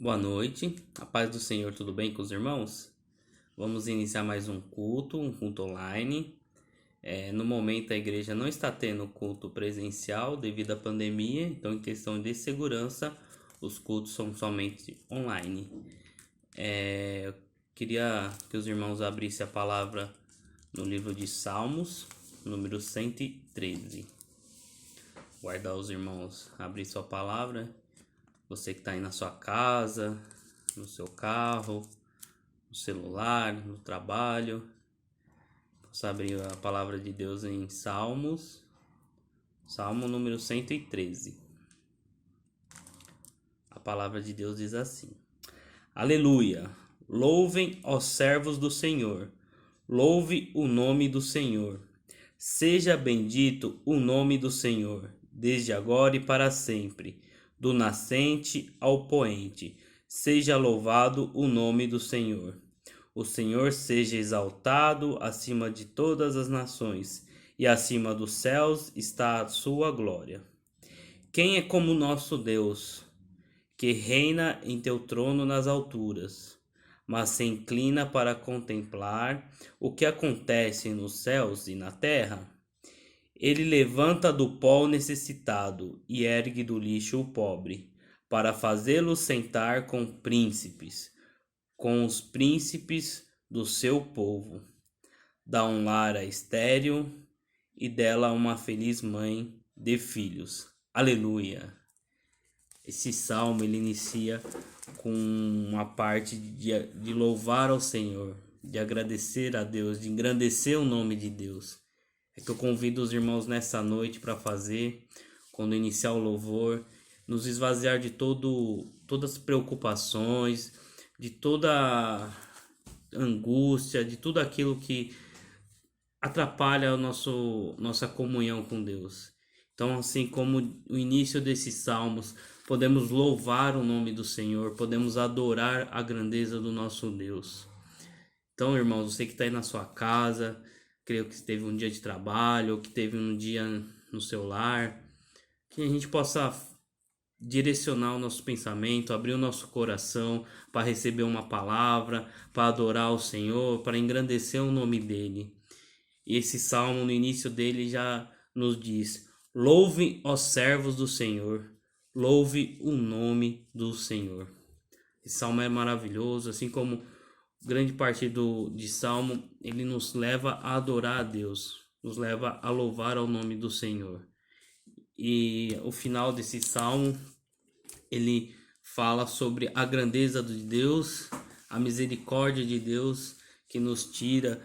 Boa noite, a paz do Senhor, tudo bem com os irmãos? Vamos iniciar mais um culto online. No momento a igreja não está tendo culto presencial devido à pandemia, então em questão de segurança os cultos são somente online. Eu queria que os irmãos abrissem a palavra no livro de Salmos, número 113. Guardar os irmãos abrir sua palavra. Você que está aí na sua casa, no seu carro, no celular, no trabalho. Vamos abrir a palavra de Deus em Salmos, Salmo número 113. A palavra de Deus diz assim: Aleluia! Louvem os servos do Senhor. Louve o nome do Senhor. Seja bendito o nome do Senhor, desde agora e para sempre, do nascente ao poente. Seja louvado o nome do Senhor. O Senhor seja exaltado acima de todas as nações, e acima dos céus está a sua glória. Quem é como nosso Deus, que reina em teu trono nas alturas, mas se inclina para contemplar o que acontece nos céus e na terra? Ele levanta do pó o necessitado e ergue do lixo o pobre, para fazê-lo sentar com os príncipes do seu povo. Dá um lar a estéril e dela uma feliz mãe de filhos. Aleluia! Esse salmo ele inicia com uma parte de louvar ao Senhor, de agradecer a Deus, de engrandecer o nome de Deus. É que eu convido os irmãos nessa noite para fazer, quando iniciar o louvor, nos esvaziar de todas as preocupações, de toda angústia, de tudo aquilo que atrapalha nossa comunhão com Deus. Então, assim como o início desses salmos, podemos louvar o nome do Senhor, podemos adorar a grandeza do nosso Deus. Então, irmãos, você que está aí na sua casa, creio que teve um dia de trabalho, ou que teve um dia no seu lar, que a gente possa direcionar o nosso pensamento, abrir o nosso coração para receber uma palavra, para adorar o Senhor, para engrandecer o nome dele. E esse salmo, no início dele, já nos diz: louve os servos do Senhor, louve o nome do Senhor. Esse salmo é maravilhoso, assim como grande parte de salmo, ele nos leva a adorar a Deus, nos leva a louvar ao nome do Senhor. E o final desse salmo, ele fala sobre a grandeza de Deus, a misericórdia de Deus que nos tira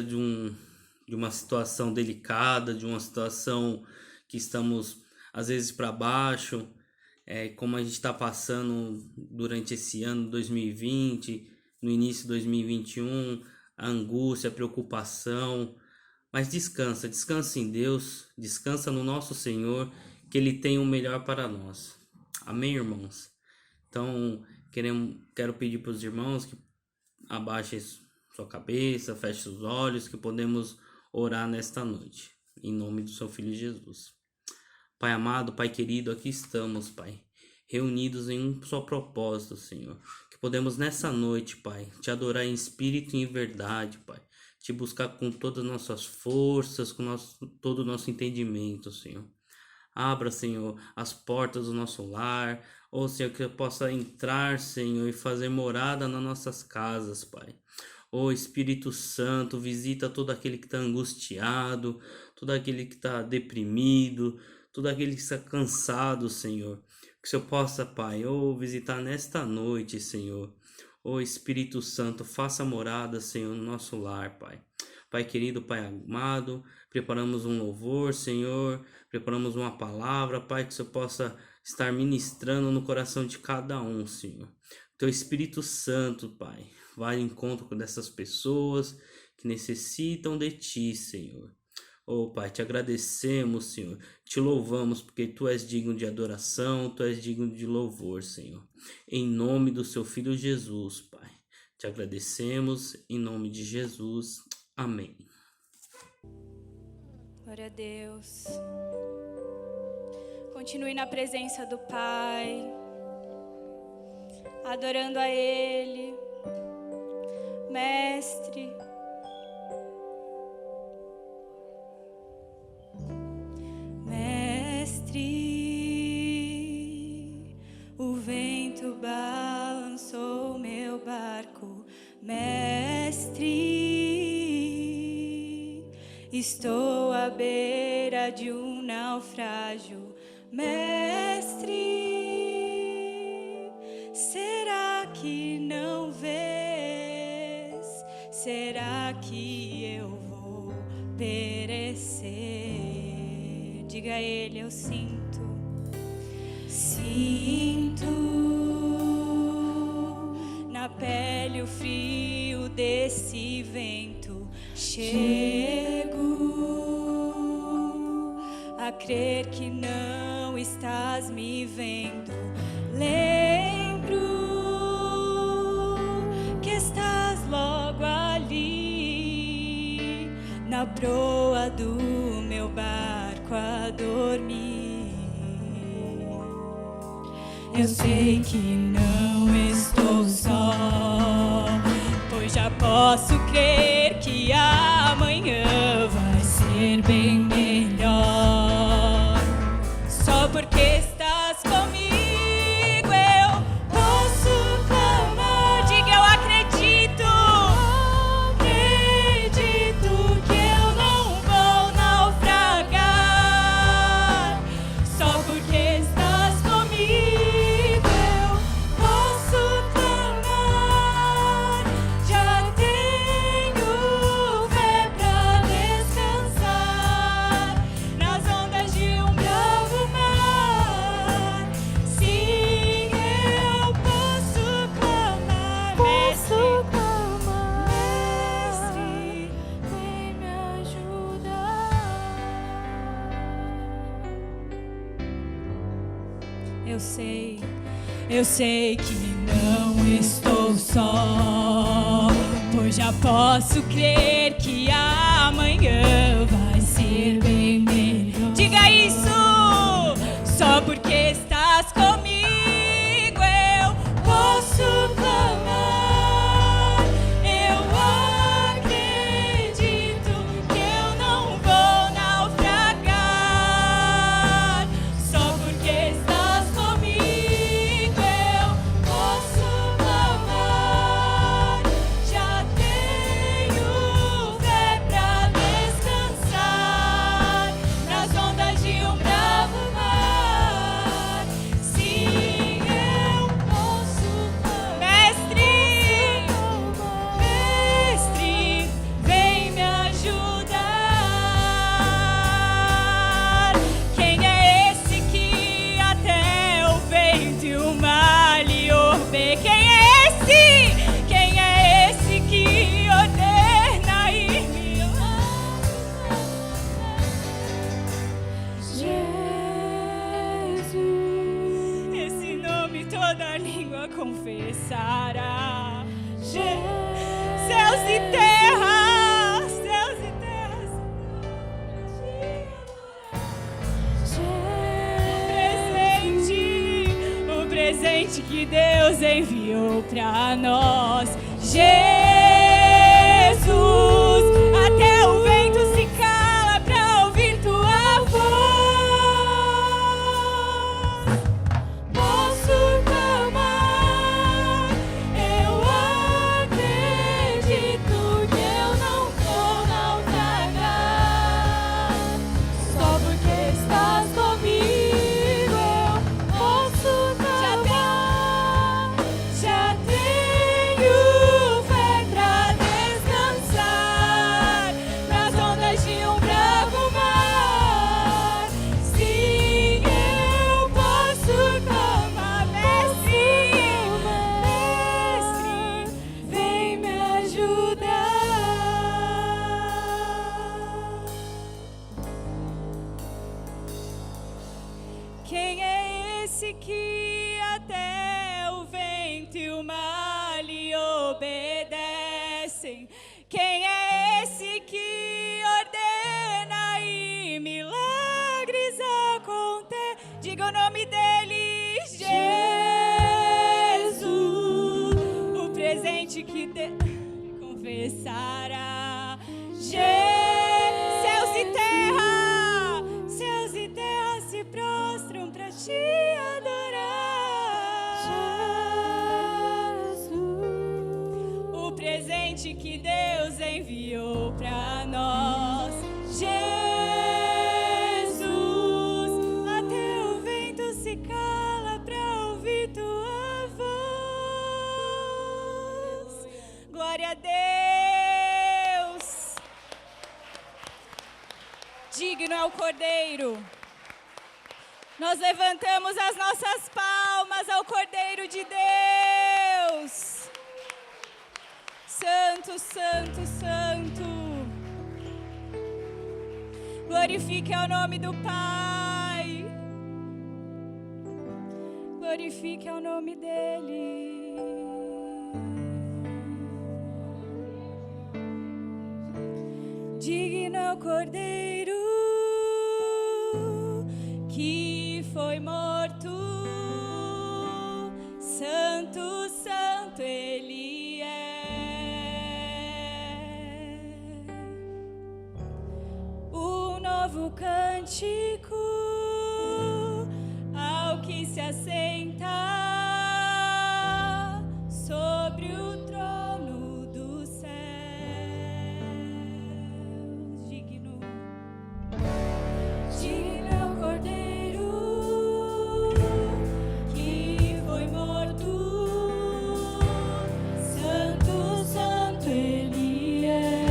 de uma situação delicada, de uma situação que estamos às vezes para baixo, como a gente está passando durante esse ano 2020, no início de 2021, a angústia, a preocupação. Mas descansa em Deus, descansa no nosso Senhor, que Ele tem o melhor para nós. Amém, irmãos? Então, quero pedir para os irmãos que abaixem sua cabeça, fechem os olhos, que podemos orar nesta noite. Em nome do seu Filho Jesus. Pai amado, Pai querido, aqui estamos, Pai, reunidos em um só propósito, Senhor. Que podemos nessa noite, Pai, te adorar em espírito e em verdade, Pai. Te buscar com todas as nossas forças, todo o nosso entendimento, Senhor. Abra, Senhor, as portas do nosso lar. Senhor, que eu possa entrar, Senhor, e fazer morada nas nossas casas, Pai. Espírito Santo, visita todo aquele que está angustiado, todo aquele que está deprimido, todo aquele que está cansado, Senhor. Que o Senhor possa, Pai, visitar nesta noite, Senhor. Espírito Santo, faça morada, Senhor, no nosso lar, Pai. Pai querido, Pai amado, preparamos um louvor, Senhor, preparamos uma palavra, Pai, que o Senhor possa estar ministrando no coração de cada um, Senhor. Teu Espírito Santo, Pai, vai ao encontro dessas pessoas que necessitam de Ti, Senhor. Pai, te agradecemos, Senhor, te louvamos, porque Tu és digno de adoração, Tu és digno de louvor, Senhor. Em nome do Seu Filho Jesus, Pai, te agradecemos, em nome de Jesus. Amém. Glória a Deus. Continue na presença do Pai. adorando a Ele. Mestre, o vento balançou meu barco. Mestre, estou à beira de um naufrágio. Mestre, será que não vês? Será que eu vou perecer? Diga a Ele, eu sinto na pele o frio desse vento. Chego a crer que não estás me vendo. Lembro que estás logo ali, na proa do meu barco a dormir. Eu sei que não estou só, pois já posso crer que amanhã vai ser bem melhor. Só porque estás comigo eu posso clamar. Diga, eu acredito. Acredito que eu não vou naufragar. Só porque estás comigo eu posso clamar. Já tenho fé pra descansar nas ondas de um bravo mar. Sim, eu posso clamar. Mestre, vem me ajudar. Eu sei que não estou só, pois já posso crer que amanhã vai ser bem melhor. Diga isso! Só porque estás comigo eu posso clamar. Eu acredito que eu não vou naufragar. Só porque estás comigo eu posso clamar. Já tenho fé pra descansar nas ondas de um bravo mar. Sim, eu posso clamar. Mestre, vem me ajudar. Quem é esse que até o vento e o mar lhe obedecem? Quem é esse que ordena e me leva? Jesus, esse nome toda língua confessará. Céus e terras, o presente que Deus enviou pra nós. Jesus, até o vento se cala pra ouvir tua voz. Posso clamar, eu acredito que eu não vou naufragar. Só porque estás comigo eu posso clamar. Já tenho fé pra descansar nas ondas de um bravo mar. Sim, eu posso clamar. Mestre, vem me ajudar. Quem é esse que até o vento e o mar lhe obedecem? Quem é esse que ordena e milagres acontecem? Diga o nome dele, Jesus. confessará. Céus e terra se prostram para te adorar. Jesus, o presente que Deus enviou para nós. Jesus, até o vento se cala para ouvir tua voz. Glória a Deus. Digno é o Cordeiro. Nós levantamos as nossas palmas ao Cordeiro de Deus. Santo, santo, santo. Glorifique ao nome do Pai. Glorifique ao nome dEle. Digno é o Cordeiro que foi morto. Santo, santo Ele é. O novo cântico ao que se assenta sobre o trono dos céus. Digno é o Cordeiro que foi morto. Santo, santo Ele é.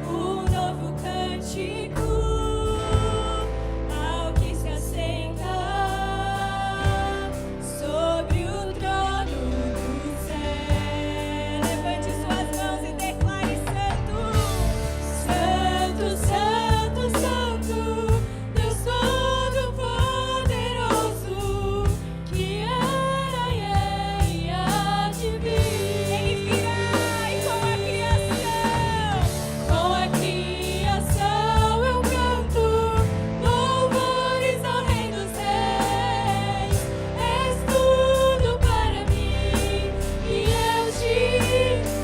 O novo cântico ao que se assenta sobre o trono do céu. Levante suas mãos e declare: Santo, Santo, Santo, Santo, Deus Todo-Poderoso, que era e é e há de vir. Ele virá e com a criação eu canto louvores ao Rei dos Reis. És tudo para mim e eu te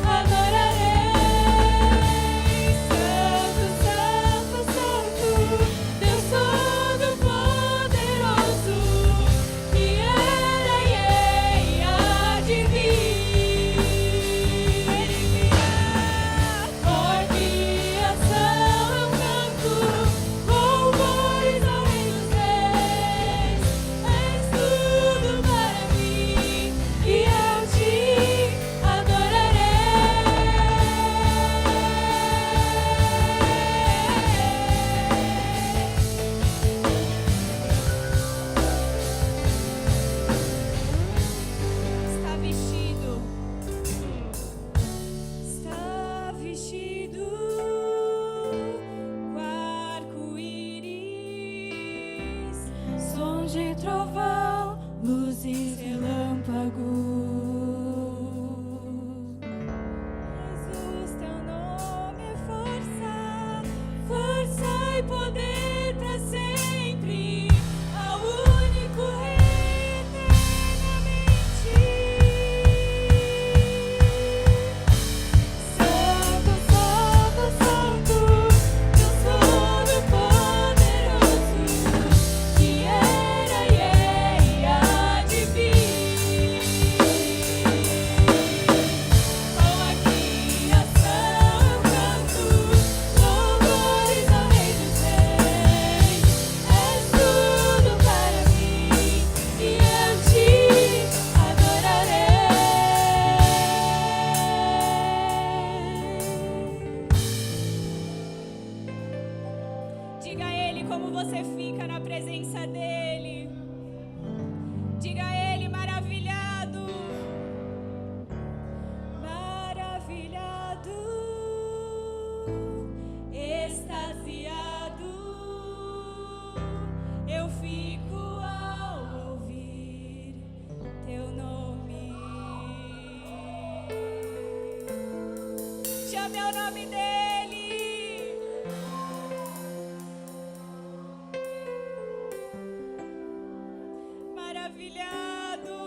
adorarei. Santo, Santo, Santo, Deus Todo-Poderoso, que era e é e há de vir. Ele virá com a criação eu canto louvores ao Rei dos Reis. És tudo para mim e eu te Está vestido com arco-íris, som de trovão, luzes, relâmpagos. Jesus, teu nome é força, força e poder para sempre, ao único Rei eternamente. Santo, Santo, Santo, Deus Todo-Poderoso, que era e é e há de vir. Com a criação eu canto louvores ao Rei dos Reis. És tudo para mim e eu te adorarei. Diga a Ele como você fica na presença dEle. Diga a Ele: maravilhado, maravilhado, extasiado, eu fico ao ouvir teu nome. Chame ao nome dEle. Maravilhado.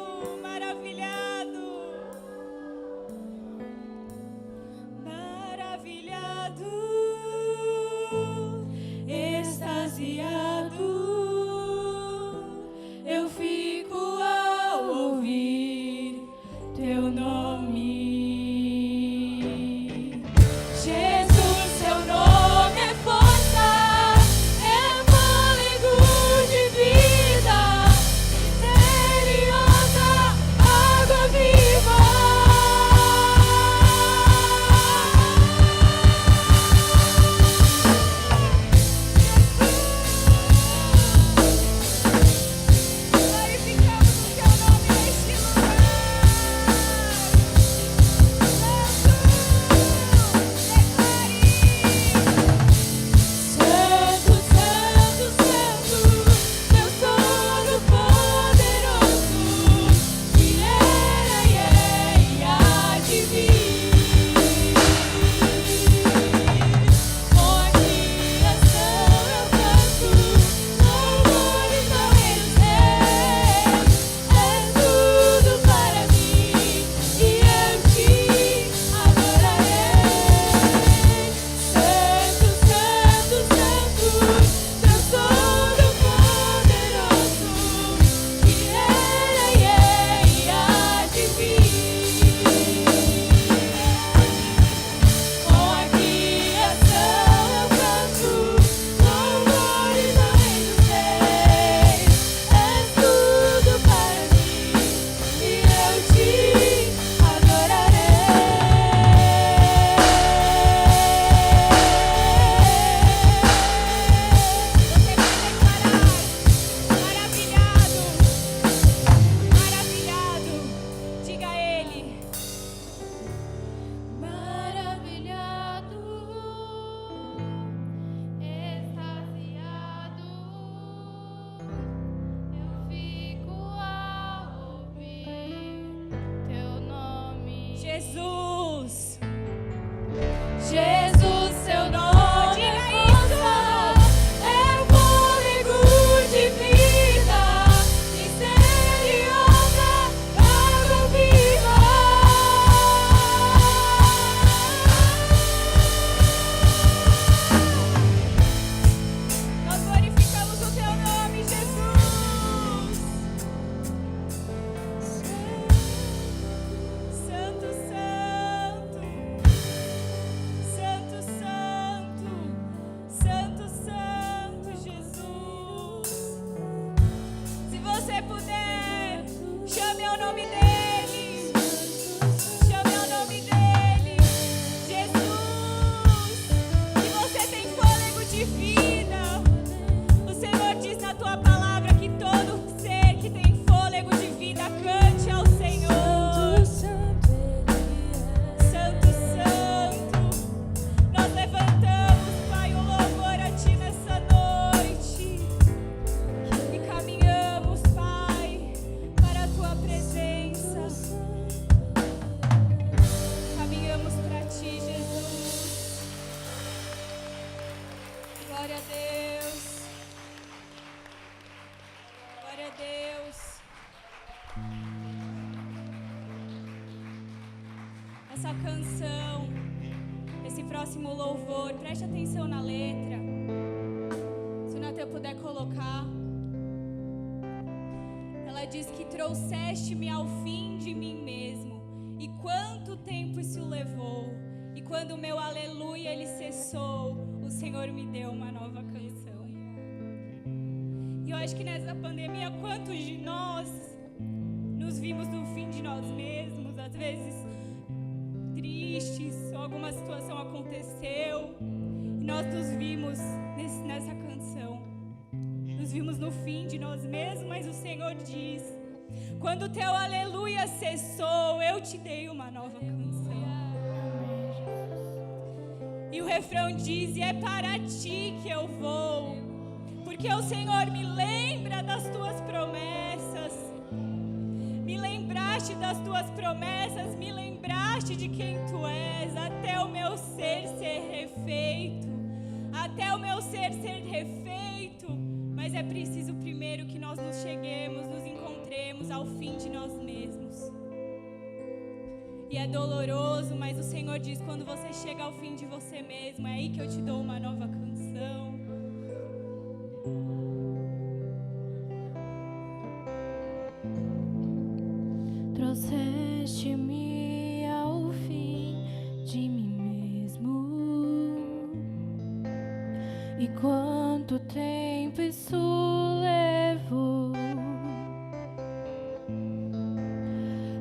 nome dele. Chame ao nome dele. Jesus, que você tem fôlego de vida. O Senhor diz na tua palavra que todo ser que tem fôlego de vida cante ao Senhor. Santo, Santo. Nós levantamos, Pai, um louvor a Ti nessa noite. E caminhamos, Pai, para a Tua presença. Caminhamos para Ti, Jesus. Glória a Deus. Glória a Deus. Essa canção, esse próximo louvor, preste atenção na letra. Se o Natan puder colocar. Ela diz que trouxeste-me ao fim de mim mesmo. E quanto tempo isso levou? E quando o meu aleluia ele cessou, o Senhor me deu uma nova canção. E eu acho que nessa pandemia, quantos de nós nos vimos no fim de nós mesmos, às vezes tristes, ou alguma situação aconteceu, e nós nos vimos nessa canção. Nos vimos no fim de nós mesmos, mas o Senhor diz: quando o teu aleluia cessou, eu te dei uma nova canção. E o refrão diz: e é para ti que eu vou, porque o Senhor me lembra das tuas promessas. Me lembraste das tuas promessas, me lembraste de quem tu és, até o meu ser refeito, até o meu ser refeito. Mas é preciso primeiro que nós nos cheguemos, nos encontremos ao fim de nós mesmos. E é doloroso, mas o Senhor diz: quando você chega ao fim de você mesmo, é aí que eu te dou uma nova canção. Trouxeste-me ao fim de mim mesmo. E quanto tempo isso levou?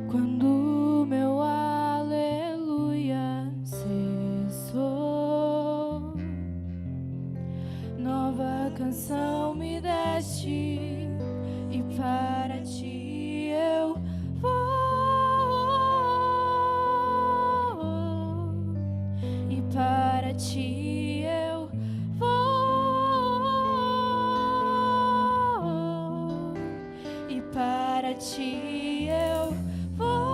Quando meu aleluia cessou, nova canção me deste, e para ti eu vou. E para ti eu vou. E para ti eu vou.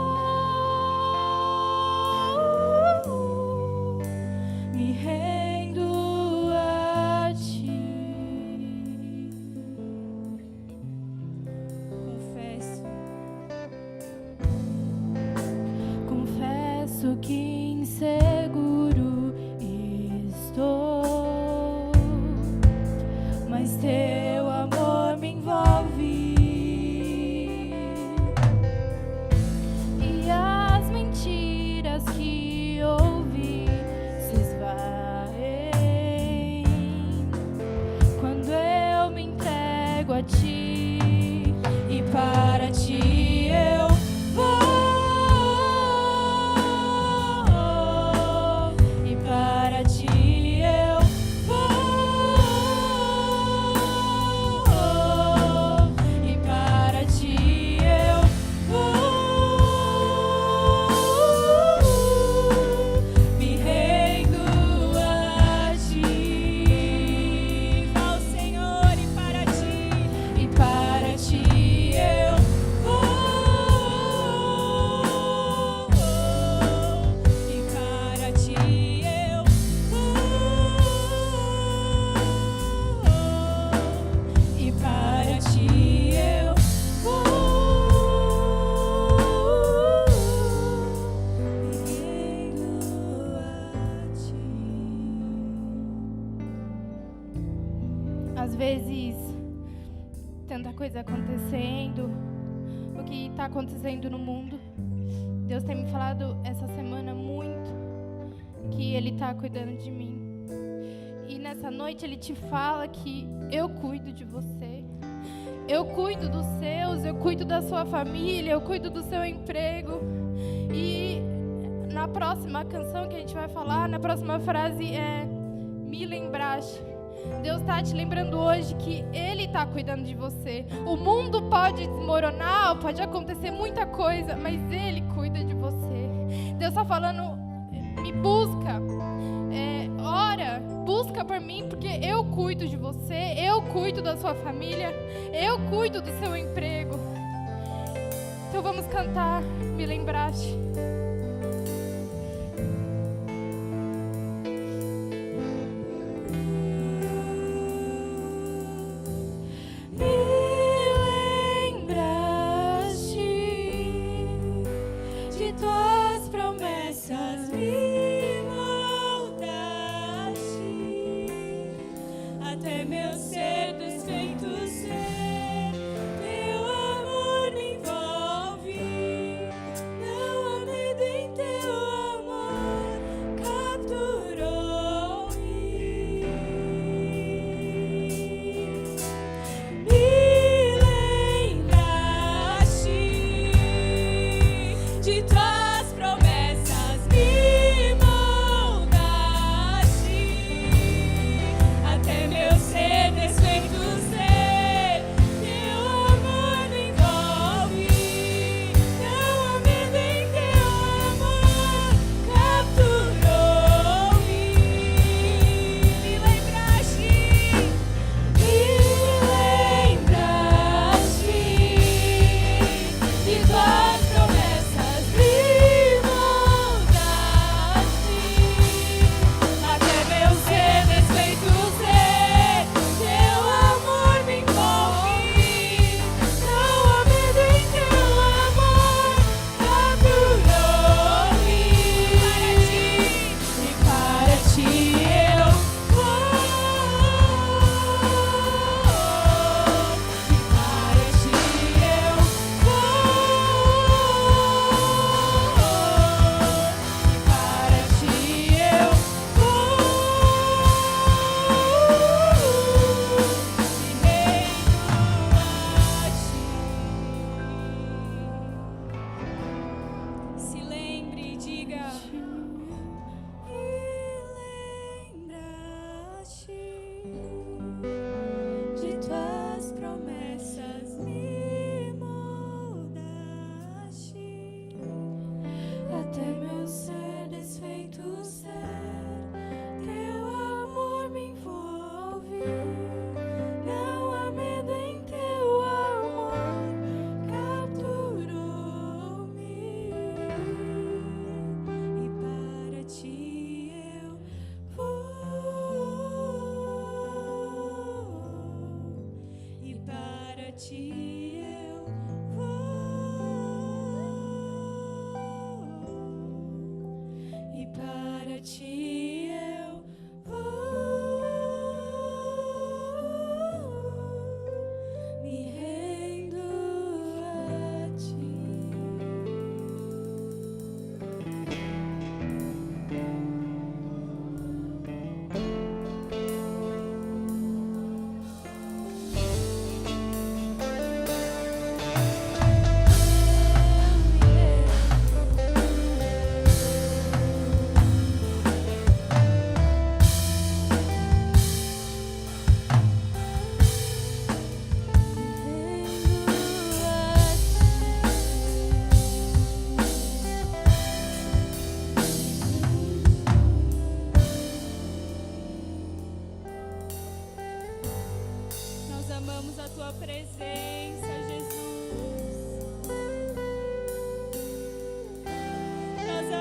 Me rendo a ti. Confesso que inseguro estou, mas teu amor me envolve, e as mentiras que ouvi se esvaem quando eu me entrego a ti, e para ti eu vou. E para ti eu vou. E para ti eu vou. Me rendo a ti. Ao Senhor, e para ti. E para ti eu vou. E para ti eu vou. E para ti eu vou. Me rendo a ti. Às vezes, tanta coisa acontecendo, o que está acontecendo no mundo. Deus tem me falado essa semana muito que Ele está cuidando de mim. E nessa noite Ele te fala que eu cuido de você. Eu cuido dos seus, eu cuido da sua família, eu cuido do seu emprego. E na próxima canção que a gente vai falar, na próxima frase é me lembraste. Deus está te lembrando hoje que Ele está cuidando de você. O mundo pode desmoronar, pode acontecer muita coisa, mas Ele cuida de você. Deus está falando, me busca, ora, busca por mim, porque eu cuido de você, eu cuido da sua família, eu cuido do seu emprego. Então vamos cantar, me lembraste.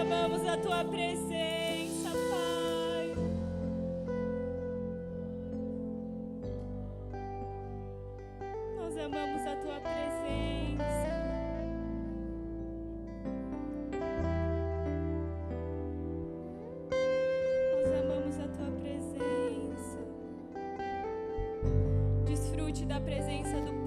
amamos a tua presença, Pai. Nós amamos a tua presença. Nós amamos a tua presença. Desfrute da presença do Pai.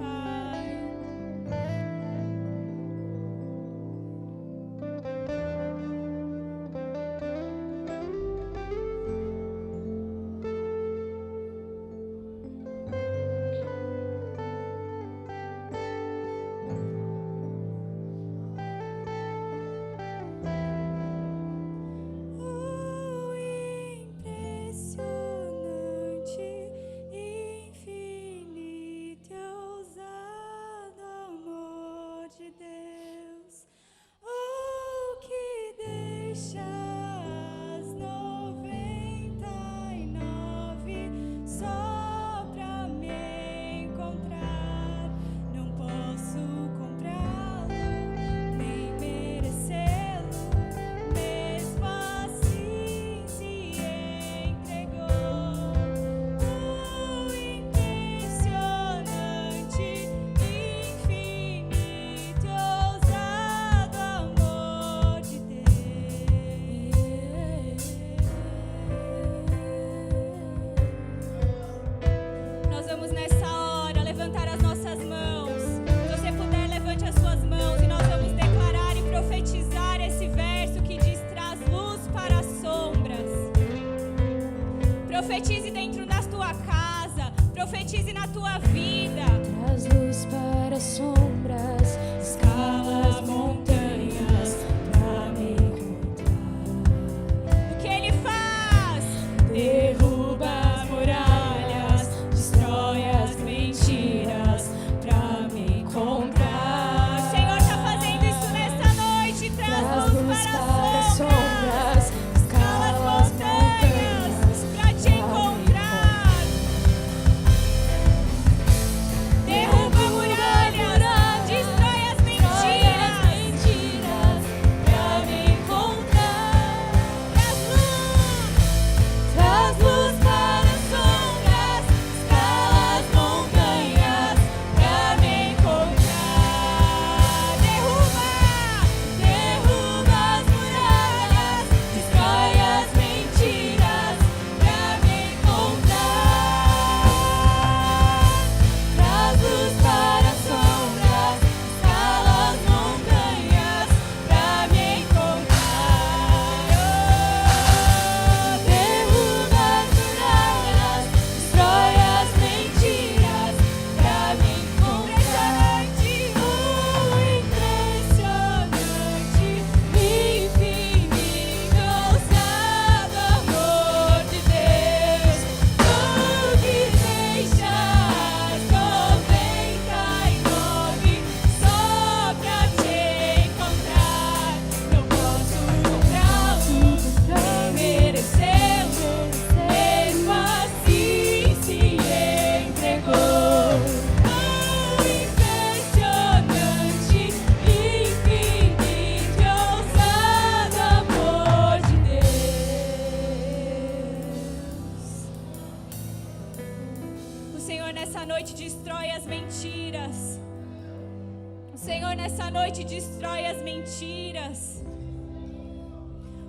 O Senhor nessa noite destrói as mentiras.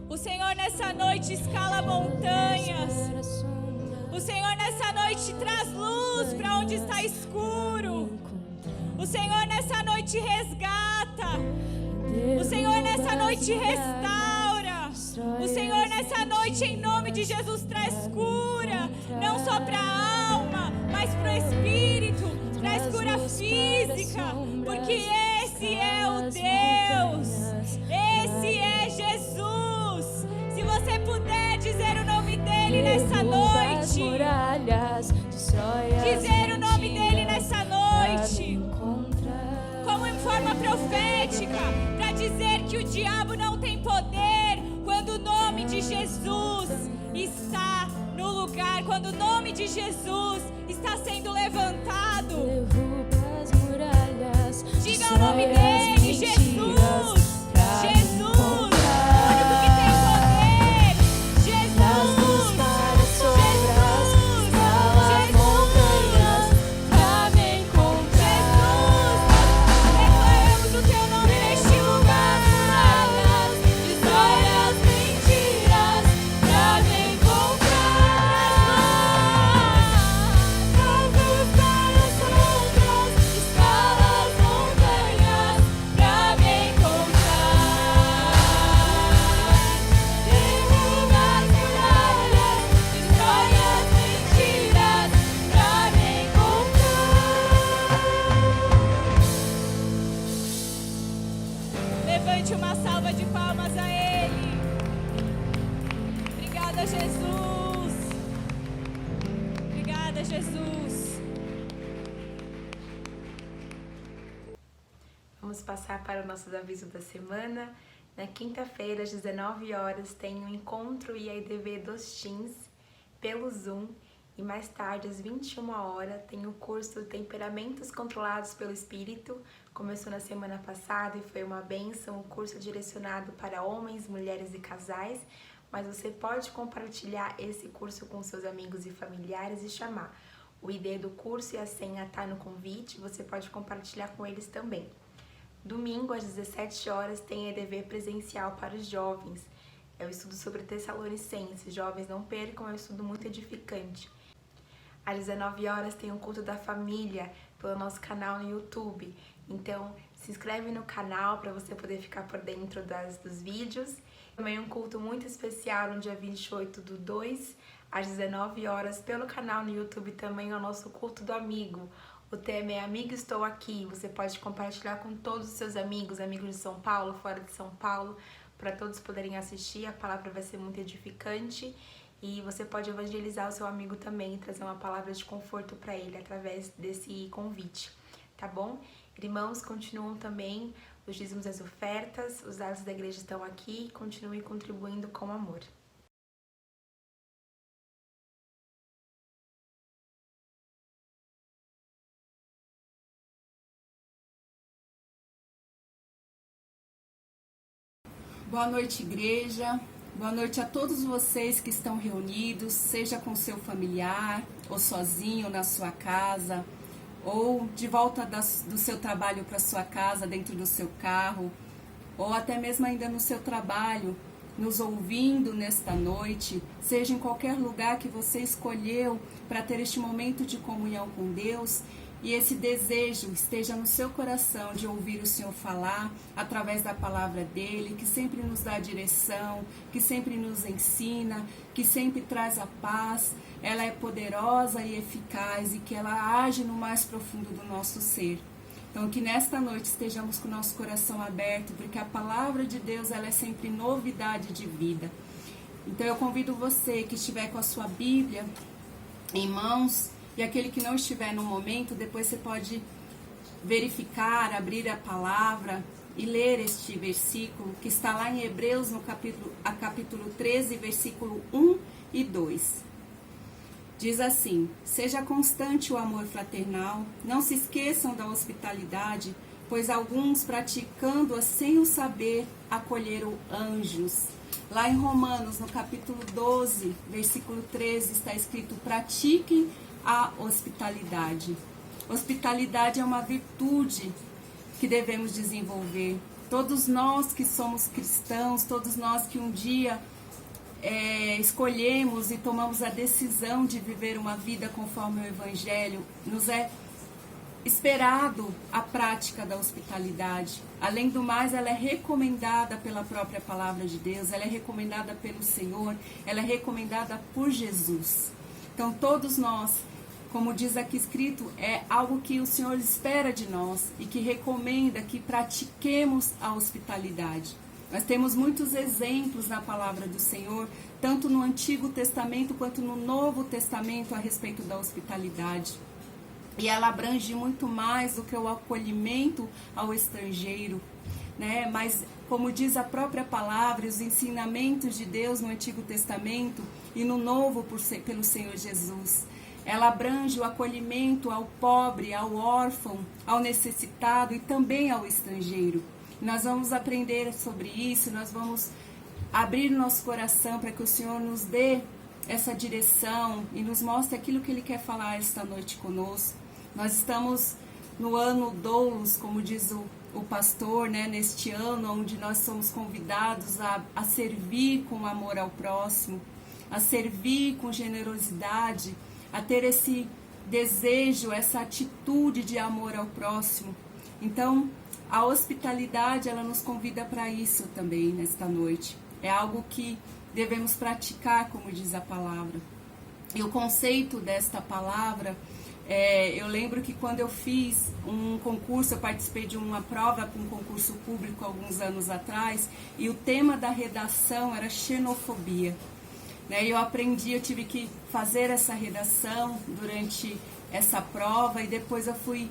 O Senhor nessa noite escala montanhas. O Senhor nessa noite traz luz para onde está escuro. O Senhor nessa noite resgata. O Senhor nessa noite restaura. O Senhor nessa noite, em nome de Jesus, traz cura. Não só para a alma, mas para o espírito. Traz cura física. Porque esse é o Deus. Esse é Jesus. Se você puder dizer o nome dele nessa noite. Dizer o nome dele nessa noite. Como em forma profética. Para dizer que o diabo não tem poder. Quando o nome de Jesus está no lugar. Quando o nome de Jesus está sendo levantado. Diga o nome dele, Jesus. Jesus, o único que tem poder. Jesus, Jesus, pra me encontrar. Declaramos o teu nome neste lugar. Destrói as mentiras pra me encontrar. Traz para as sombras, escala as montanhas pra me encontrar. Derruba as muralhas, destrói as mentiras pra me encontrar. Levante uma salva de palmas a Ele. Obrigada, Jesus. Obrigada, Jesus. Vamos passar para os nossos avisos da semana. Na quinta-feira, às 19 horas, tem o encontro IADV dos Teens pelo Zoom. E mais tarde, às 21 horas, tem o curso Temperamentos Controlados pelo Espírito. Começou na semana passada e foi uma bênção. O curso é direcionado para homens, mulheres e casais. Mas você pode compartilhar esse curso com seus amigos e familiares e chamar. O ID do curso e a senha está no convite. Você pode compartilhar com eles também. Domingo, às 17 horas, tem EDV presencial para os jovens. É o estudo sobre Tessalonicenses. Jovens, não percam, é um estudo muito edificante. Às 19 horas tem o culto da família pelo nosso canal no YouTube. Então, se inscreve no canal para você poder ficar por dentro dos vídeos. Também um culto muito especial no dia 28/2, às 19 horas, pelo canal no YouTube também é o nosso culto do amigo. O tema é Amigo Estou Aqui. Você pode compartilhar com todos os seus amigos de São Paulo, fora de São Paulo, para todos poderem assistir. A palavra vai ser muito edificante e você pode evangelizar o seu amigo também e trazer uma palavra de conforto para ele através desse convite, tá bom? Irmãos, continuam também os dízimos e as ofertas, os dados da igreja estão aqui, continue contribuindo com amor. Boa noite, igreja. Boa noite a todos vocês que estão reunidos, seja com seu familiar, ou sozinho na sua casa, ou de volta do seu trabalho para sua casa, dentro do seu carro, ou até mesmo ainda no seu trabalho, nos ouvindo nesta noite, seja em qualquer lugar que você escolheu para ter este momento de comunhão com Deus, e esse desejo esteja no seu coração de ouvir o Senhor falar através da palavra dele, que sempre nos dá direção, que sempre nos ensina, que sempre traz a paz. Ela é poderosa e eficaz e que ela age no mais profundo do nosso ser. Então, que nesta noite estejamos com o nosso coração aberto, porque a palavra de Deus ela é sempre novidade de vida. Então, eu convido você que estiver com a sua Bíblia em mãos, e aquele que não estiver no momento, depois você pode verificar, abrir a palavra e ler este versículo, que está lá em Hebreus, no capítulo 13, versículo 1 e 2. Diz assim: seja constante o amor fraternal, não se esqueçam da hospitalidade, pois alguns, praticando-a sem o saber, acolheram anjos. Lá em Romanos, no capítulo 12, versículo 13, está escrito: pratiquem a hospitalidade. Hospitalidade é uma virtude que devemos desenvolver. Todos nós que somos cristãos, todos nós que um dia escolhemos e tomamos a decisão de viver uma vida conforme o Evangelho, nos é esperado a prática da hospitalidade. Além do mais, ela é recomendada pela própria palavra de Deus, ela é recomendada pelo Senhor, ela é recomendada por Jesus. Então, todos nós, como diz aqui escrito, é algo que o Senhor espera de nós e que recomenda que pratiquemos a hospitalidade. Nós temos muitos exemplos na palavra do Senhor, tanto no Antigo Testamento quanto no Novo Testamento, a respeito da hospitalidade. E ela abrange muito mais do que o acolhimento ao estrangeiro, né? Mas, como diz a própria palavra, os ensinamentos de Deus no Antigo Testamento e no Novo pelo Senhor Jesus, ela abrange o acolhimento ao pobre, ao órfão, ao necessitado e também ao estrangeiro. Nós vamos aprender sobre isso, nós vamos abrir nosso coração para que o Senhor nos dê essa direção e nos mostre aquilo que Ele quer falar esta noite conosco. Nós estamos no ano Doulos, como diz o pastor, né? Neste ano onde nós somos convidados a servir com amor ao próximo, a servir com generosidade, a ter esse desejo, essa atitude de amor ao próximo. Então, a hospitalidade, ela nos convida para isso também nesta noite. É algo que devemos praticar, como diz a palavra. E o conceito desta palavra, eu lembro que quando eu fiz um concurso, eu participei de uma prova para um concurso público alguns anos atrás, e o tema da redação era xenofobia. Eu aprendi, eu tive que fazer essa redação durante essa prova e depois eu fui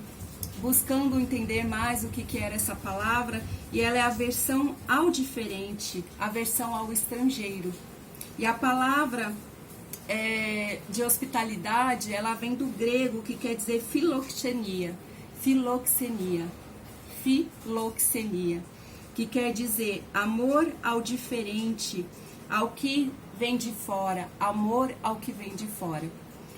buscando entender mais o que era essa palavra, e ela é a aversão ao diferente, a aversão ao estrangeiro. E a palavra de hospitalidade, ela vem do grego, que quer dizer filoxenia, que quer dizer amor ao diferente, ao que vem de fora, amor ao que vem de fora.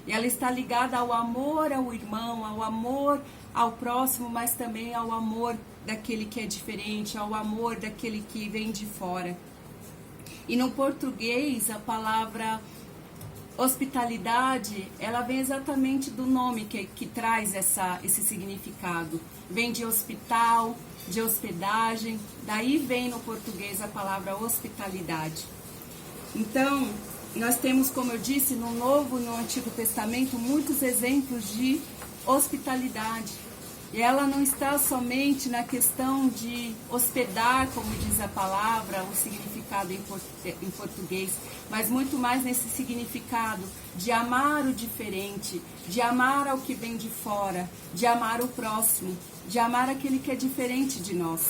E ela está ligada ao amor ao irmão, ao amor ao próximo, mas também ao amor daquele que é diferente, ao amor daquele que vem de fora. E no português, a palavra hospitalidade, ela vem exatamente do nome que traz esse significado. Vem de hospital, de hospedagem, daí vem no português a palavra hospitalidade. Então, nós temos, como eu disse, no Novo e no Antigo Testamento, muitos exemplos de hospitalidade. E ela não está somente na questão de hospedar, como diz a palavra, o significado em português, mas muito mais nesse significado de amar o diferente, de amar ao que vem de fora, de amar o próximo, de amar aquele que é diferente de nós.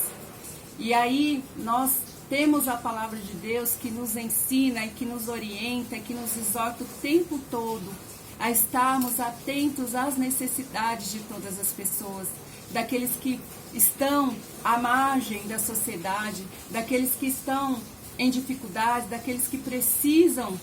E aí nós temos a palavra de Deus que nos ensina e que nos orienta, que nos exorta o tempo todo a estarmos atentos às necessidades de todas as pessoas, daqueles que estão à margem da sociedade, daqueles que estão em dificuldade, daqueles que precisam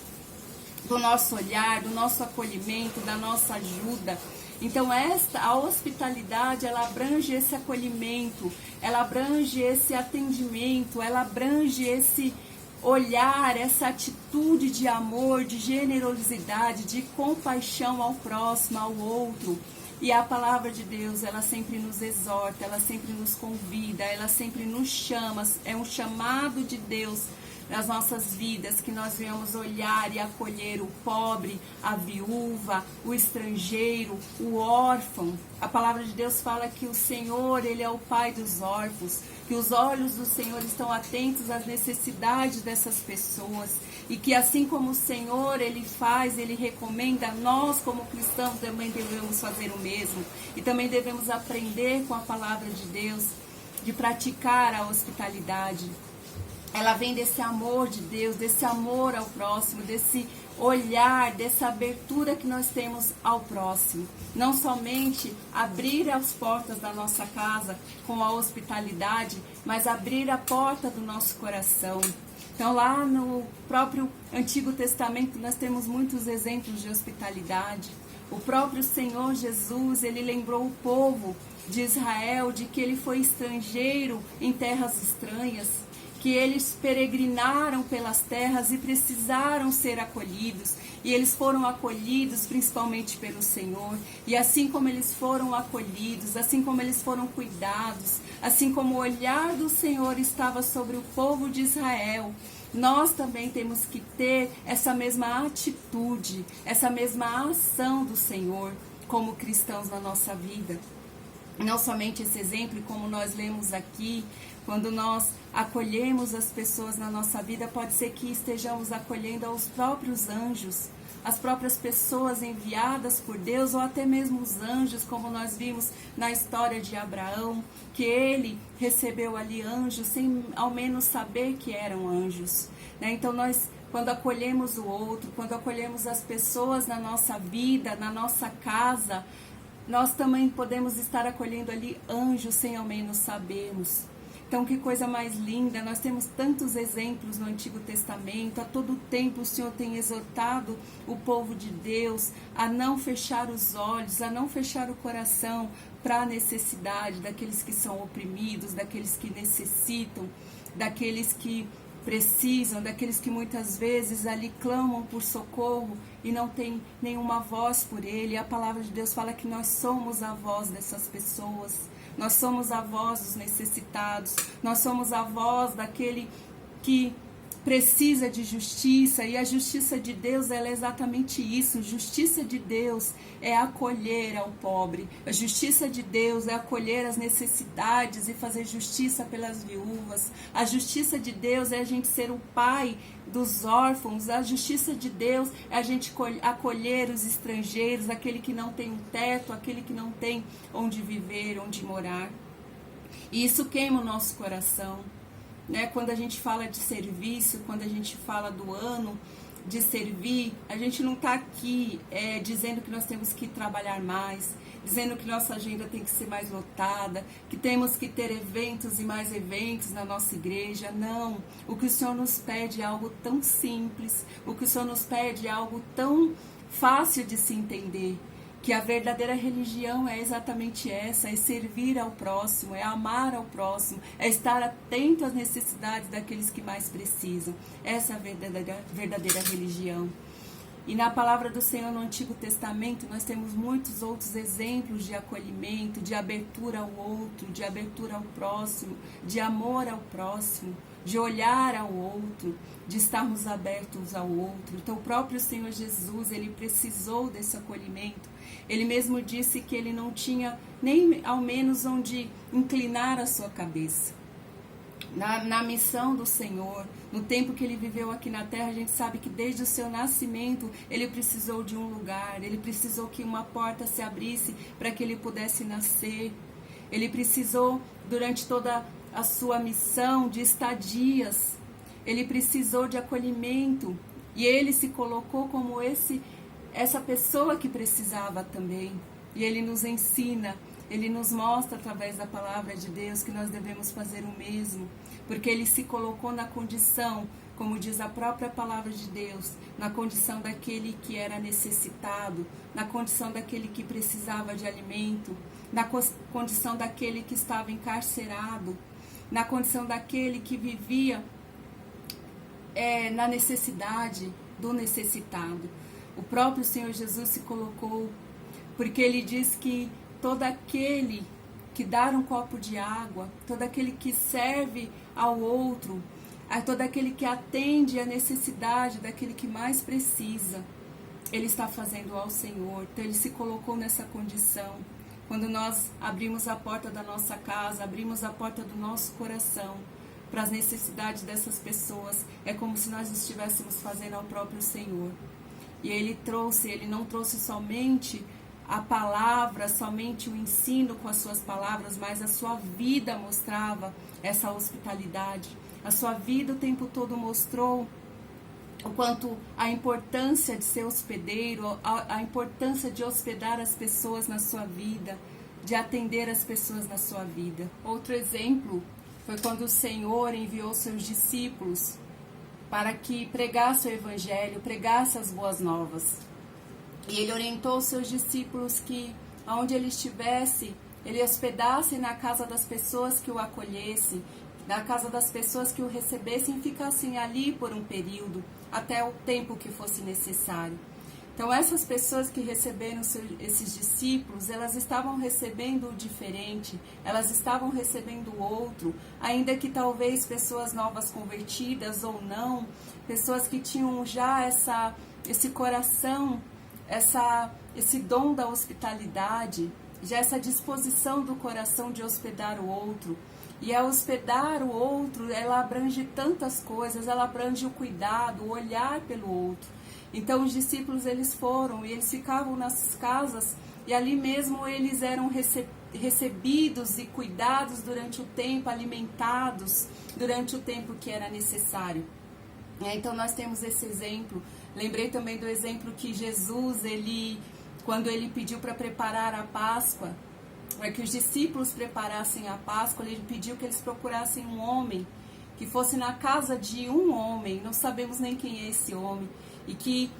do nosso olhar, do nosso acolhimento, da nossa ajuda. Então a hospitalidade, ela abrange esse acolhimento, ela abrange esse atendimento, ela abrange esse olhar, essa atitude de amor, de generosidade, de compaixão ao próximo, ao outro. E a palavra de Deus, ela sempre nos exorta, ela sempre nos convida, ela sempre nos chama, é um chamado de Deus nas nossas vidas, que nós venhamos olhar e acolher o pobre, a viúva, o estrangeiro, o órfão. A palavra de Deus fala que o Senhor, Ele é o Pai dos órfãos, que os olhos do Senhor estão atentos às necessidades dessas pessoas, e que assim como o Senhor, Ele faz, Ele recomenda, nós como cristãos também devemos fazer o mesmo, e também devemos aprender com a palavra de Deus, de praticar a hospitalidade. Ela vem desse amor de Deus, desse amor ao próximo, desse olhar, dessa abertura que nós temos ao próximo. Não somente abrir as portas da nossa casa com a hospitalidade, mas abrir a porta do nosso coração. Então lá no próprio Antigo Testamento nós temos muitos exemplos de hospitalidade. O próprio Senhor Jesus, Ele lembrou o povo de Israel, de que ele foi estrangeiro em terras estranhas, que eles peregrinaram pelas terras e precisaram ser acolhidos, e eles foram acolhidos principalmente pelo Senhor, e assim como eles foram acolhidos, assim como eles foram cuidados, assim como o olhar do Senhor estava sobre o povo de Israel, nós também temos que ter essa mesma atitude, essa mesma ação do Senhor como cristãos na nossa vida. Não somente esse exemplo, como nós lemos aqui, quando nós acolhemos as pessoas na nossa vida, pode ser que estejamos acolhendo aos próprios anjos, as próprias pessoas enviadas por Deus, ou até mesmo os anjos, como nós vimos na história de Abraão, que ele recebeu ali anjos sem ao menos saber que eram anjos, né? Então nós, quando acolhemos o outro, quando acolhemos as pessoas na nossa vida, na nossa casa, nós também podemos estar acolhendo ali anjos sem ao menos sabermos. Então, que coisa mais linda, nós temos tantos exemplos no Antigo Testamento, a todo tempo o Senhor tem exortado o povo de Deus a não fechar os olhos, a não fechar o coração para a necessidade daqueles que são oprimidos, daqueles que necessitam, daqueles que precisam, daqueles que muitas vezes ali clamam por socorro e não tem nenhuma voz por ele. A palavra de Deus fala que nós somos a voz dessas pessoas, nós somos a voz dos necessitados, nós somos a voz daquele que precisa de justiça, e a justiça de Deus, ela é exatamente isso. Justiça de Deus é acolher ao pobre, a justiça de Deus é acolher as necessidades e fazer justiça pelas viúvas, a justiça de Deus é a gente ser o pai dos órfãos, a justiça de Deus é a gente acolher os estrangeiros, aquele que não tem um teto, aquele que não tem onde viver, onde morar. E isso queima o nosso coração, né? Quando a gente fala de serviço, quando a gente fala do ano de servir, a gente não está aqui dizendo que nós temos que trabalhar mais, dizendo que nossa agenda tem que ser mais lotada, que temos que ter eventos e mais eventos na nossa igreja. Não, o que o Senhor nos pede é algo tão simples, o que o Senhor nos pede é algo tão fácil de se entender, que a verdadeira religião é exatamente essa, é servir ao próximo, é amar ao próximo, é estar atento às necessidades daqueles que mais precisam. Essa é a verdadeira religião. E na palavra do Senhor no Antigo Testamento, nós temos muitos outros exemplos de acolhimento, de abertura ao outro, de abertura ao próximo, de amor ao próximo, de olhar ao outro, de estarmos abertos ao outro. Então o próprio Senhor Jesus, ele precisou desse acolhimento. Ele mesmo disse que ele não tinha nem ao menos onde inclinar a sua cabeça. Na missão do Senhor, no tempo que ele viveu aqui na terra, a gente sabe que desde o seu nascimento ele precisou de um lugar, ele precisou que uma porta se abrisse para que ele pudesse nascer. Ele precisou, durante toda a sua missão, de estadias. Ele precisou de acolhimento e ele se colocou como essa pessoa que precisava também. E ele nos ensina, ele nos mostra através da palavra de Deus que nós devemos fazer o mesmo, porque ele se colocou na condição, como diz a própria palavra de Deus, na condição daquele que era necessitado, na condição daquele que precisava de alimento, na condição daquele que estava encarcerado, na condição daquele que vivia na necessidade do necessitado. O próprio Senhor Jesus se colocou, porque ele diz que todo aquele que dá um copo de água, todo aquele que serve ao outro, todo aquele que atende à necessidade daquele que mais precisa, ele está fazendo ao Senhor. Então ele se colocou nessa condição. Quando nós abrimos a porta da nossa casa, abrimos a porta do nosso coração para as necessidades dessas pessoas, é como se nós estivéssemos fazendo ao próprio Senhor. E ele não trouxe somente a palavra, somente o ensino com as suas palavras, mas a sua vida mostrava essa hospitalidade. A sua vida o tempo todo mostrou o quanto a importância de ser hospedeiro, a importância de hospedar as pessoas na sua vida, de atender as pessoas na sua vida. Outro exemplo foi quando o Senhor enviou seus discípulos para que pregasse o Evangelho, pregasse as boas novas. E ele orientou os seus discípulos que, aonde ele estivesse, ele hospedasse na casa das pessoas que o acolhessem, na casa das pessoas que o recebessem e ficassem ali por um período, até o tempo que fosse necessário. Então, essas pessoas que receberam esses discípulos, elas estavam recebendo o diferente, elas estavam recebendo o outro, ainda que talvez pessoas novas convertidas ou não, pessoas que tinham já esse coração, esse dom da hospitalidade, já essa disposição do coração de hospedar o outro. E ao hospedar o outro, ela abrange tantas coisas, ela abrange o cuidado, o olhar pelo outro. Então os discípulos eles foram e eles ficavam nas casas e ali mesmo eles eram recebidos e cuidados durante o tempo, alimentados durante o tempo que era necessário. Então nós temos esse exemplo. Lembrei também do exemplo que Jesus, quando ele pediu para preparar a Páscoa, para que os discípulos preparassem a Páscoa, ele pediu que eles procurassem um homem, que fosse na casa de um homem, não sabemos nem quem é esse homem, e que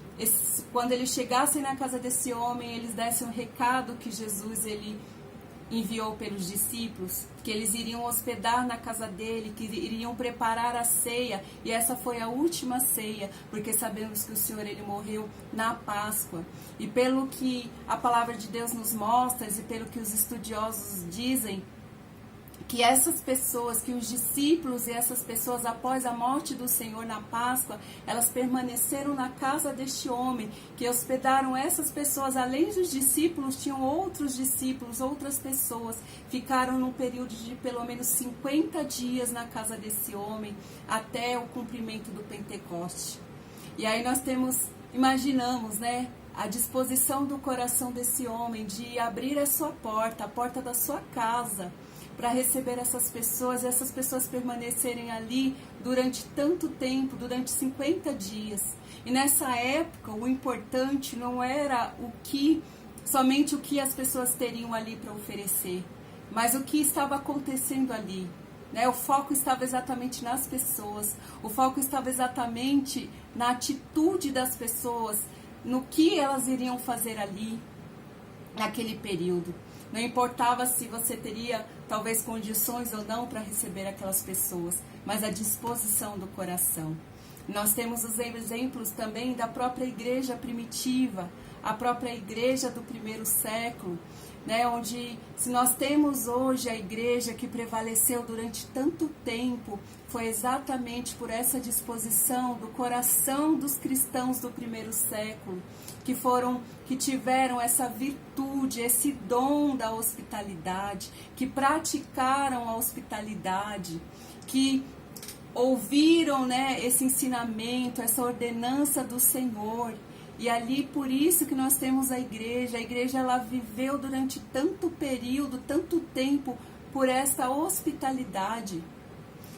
quando eles chegassem na casa desse homem, eles dessem um recado que Jesus ele enviou pelos discípulos, que eles iriam hospedar na casa dele, que iriam preparar a ceia, e essa foi a última ceia, porque sabemos que o Senhor ele morreu na Páscoa. E pelo que a palavra de Deus nos mostra, e pelo que os estudiosos dizem, que essas pessoas, que os discípulos e essas pessoas após a morte do Senhor na Páscoa, elas permaneceram na casa deste homem, que hospedaram essas pessoas, além dos discípulos, tinham outros discípulos, outras pessoas, ficaram num período de pelo menos 50 dias na casa desse homem, até o cumprimento do Pentecoste. E aí nós imaginamos, né, a disposição do coração desse homem de abrir a sua porta, a porta da sua casa, para receber essas pessoas e essas pessoas permanecerem ali durante tanto tempo, durante 50 dias. E nessa época, o importante não era somente o que as pessoas teriam ali para oferecer, mas o que estava acontecendo ali. Né? O foco estava exatamente nas pessoas, o foco estava exatamente na atitude das pessoas, no que elas iriam fazer ali, naquele período. Não importava se você teria talvez condições ou não para receber aquelas pessoas, mas a disposição do coração. Nós temos os exemplos também da própria igreja primitiva, a própria igreja do primeiro século, né, onde se nós temos hoje a igreja que prevaleceu durante tanto tempo, foi exatamente por essa disposição do coração dos cristãos do primeiro século, que tiveram essa virtude, esse dom da hospitalidade, que praticaram a hospitalidade, que ouviram, né, esse ensinamento, essa ordenança do Senhor. E ali, por isso que nós temos a igreja ela viveu durante tanto período, tanto tempo, por essa hospitalidade.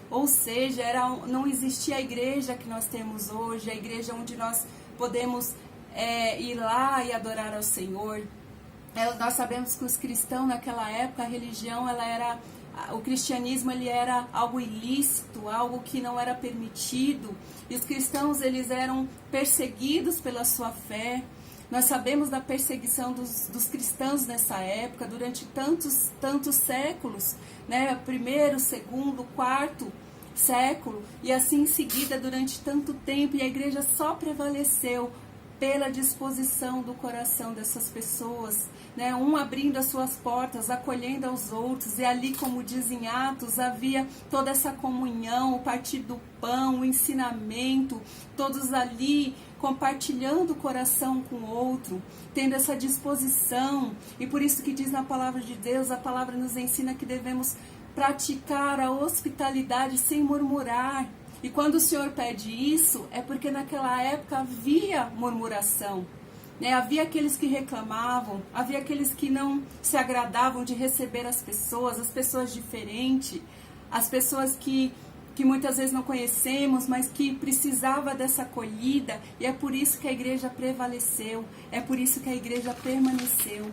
Ou seja, não existia a igreja que nós temos hoje, a igreja onde nós podemos ir lá e adorar ao Senhor. Nós sabemos que os cristãos naquela época, a religião, o cristianismo ele era algo ilícito, algo que não era permitido, e os cristãos eles eram perseguidos pela sua fé. Nós sabemos da perseguição dos cristãos nessa época, durante tantos séculos, né? Primeiro, segundo, quarto século, e assim em seguida durante tanto tempo, e a igreja só prevaleceu pela disposição do coração dessas pessoas, né? Um abrindo as suas portas, acolhendo aos outros, e ali, como dizem Atos, havia toda essa comunhão, o partir do pão, o ensinamento, todos ali compartilhando o coração com o outro, tendo essa disposição. E por isso que diz na palavra de Deus, a palavra nos ensina que devemos praticar a hospitalidade sem murmurar. E quando o Senhor pede isso, é porque naquela época havia murmuração, né? Havia aqueles que reclamavam, havia aqueles que não se agradavam de receber as pessoas diferentes, as pessoas que muitas vezes não conhecemos, mas que precisava dessa acolhida, e é por isso que a igreja prevaleceu, é por isso que a igreja permaneceu.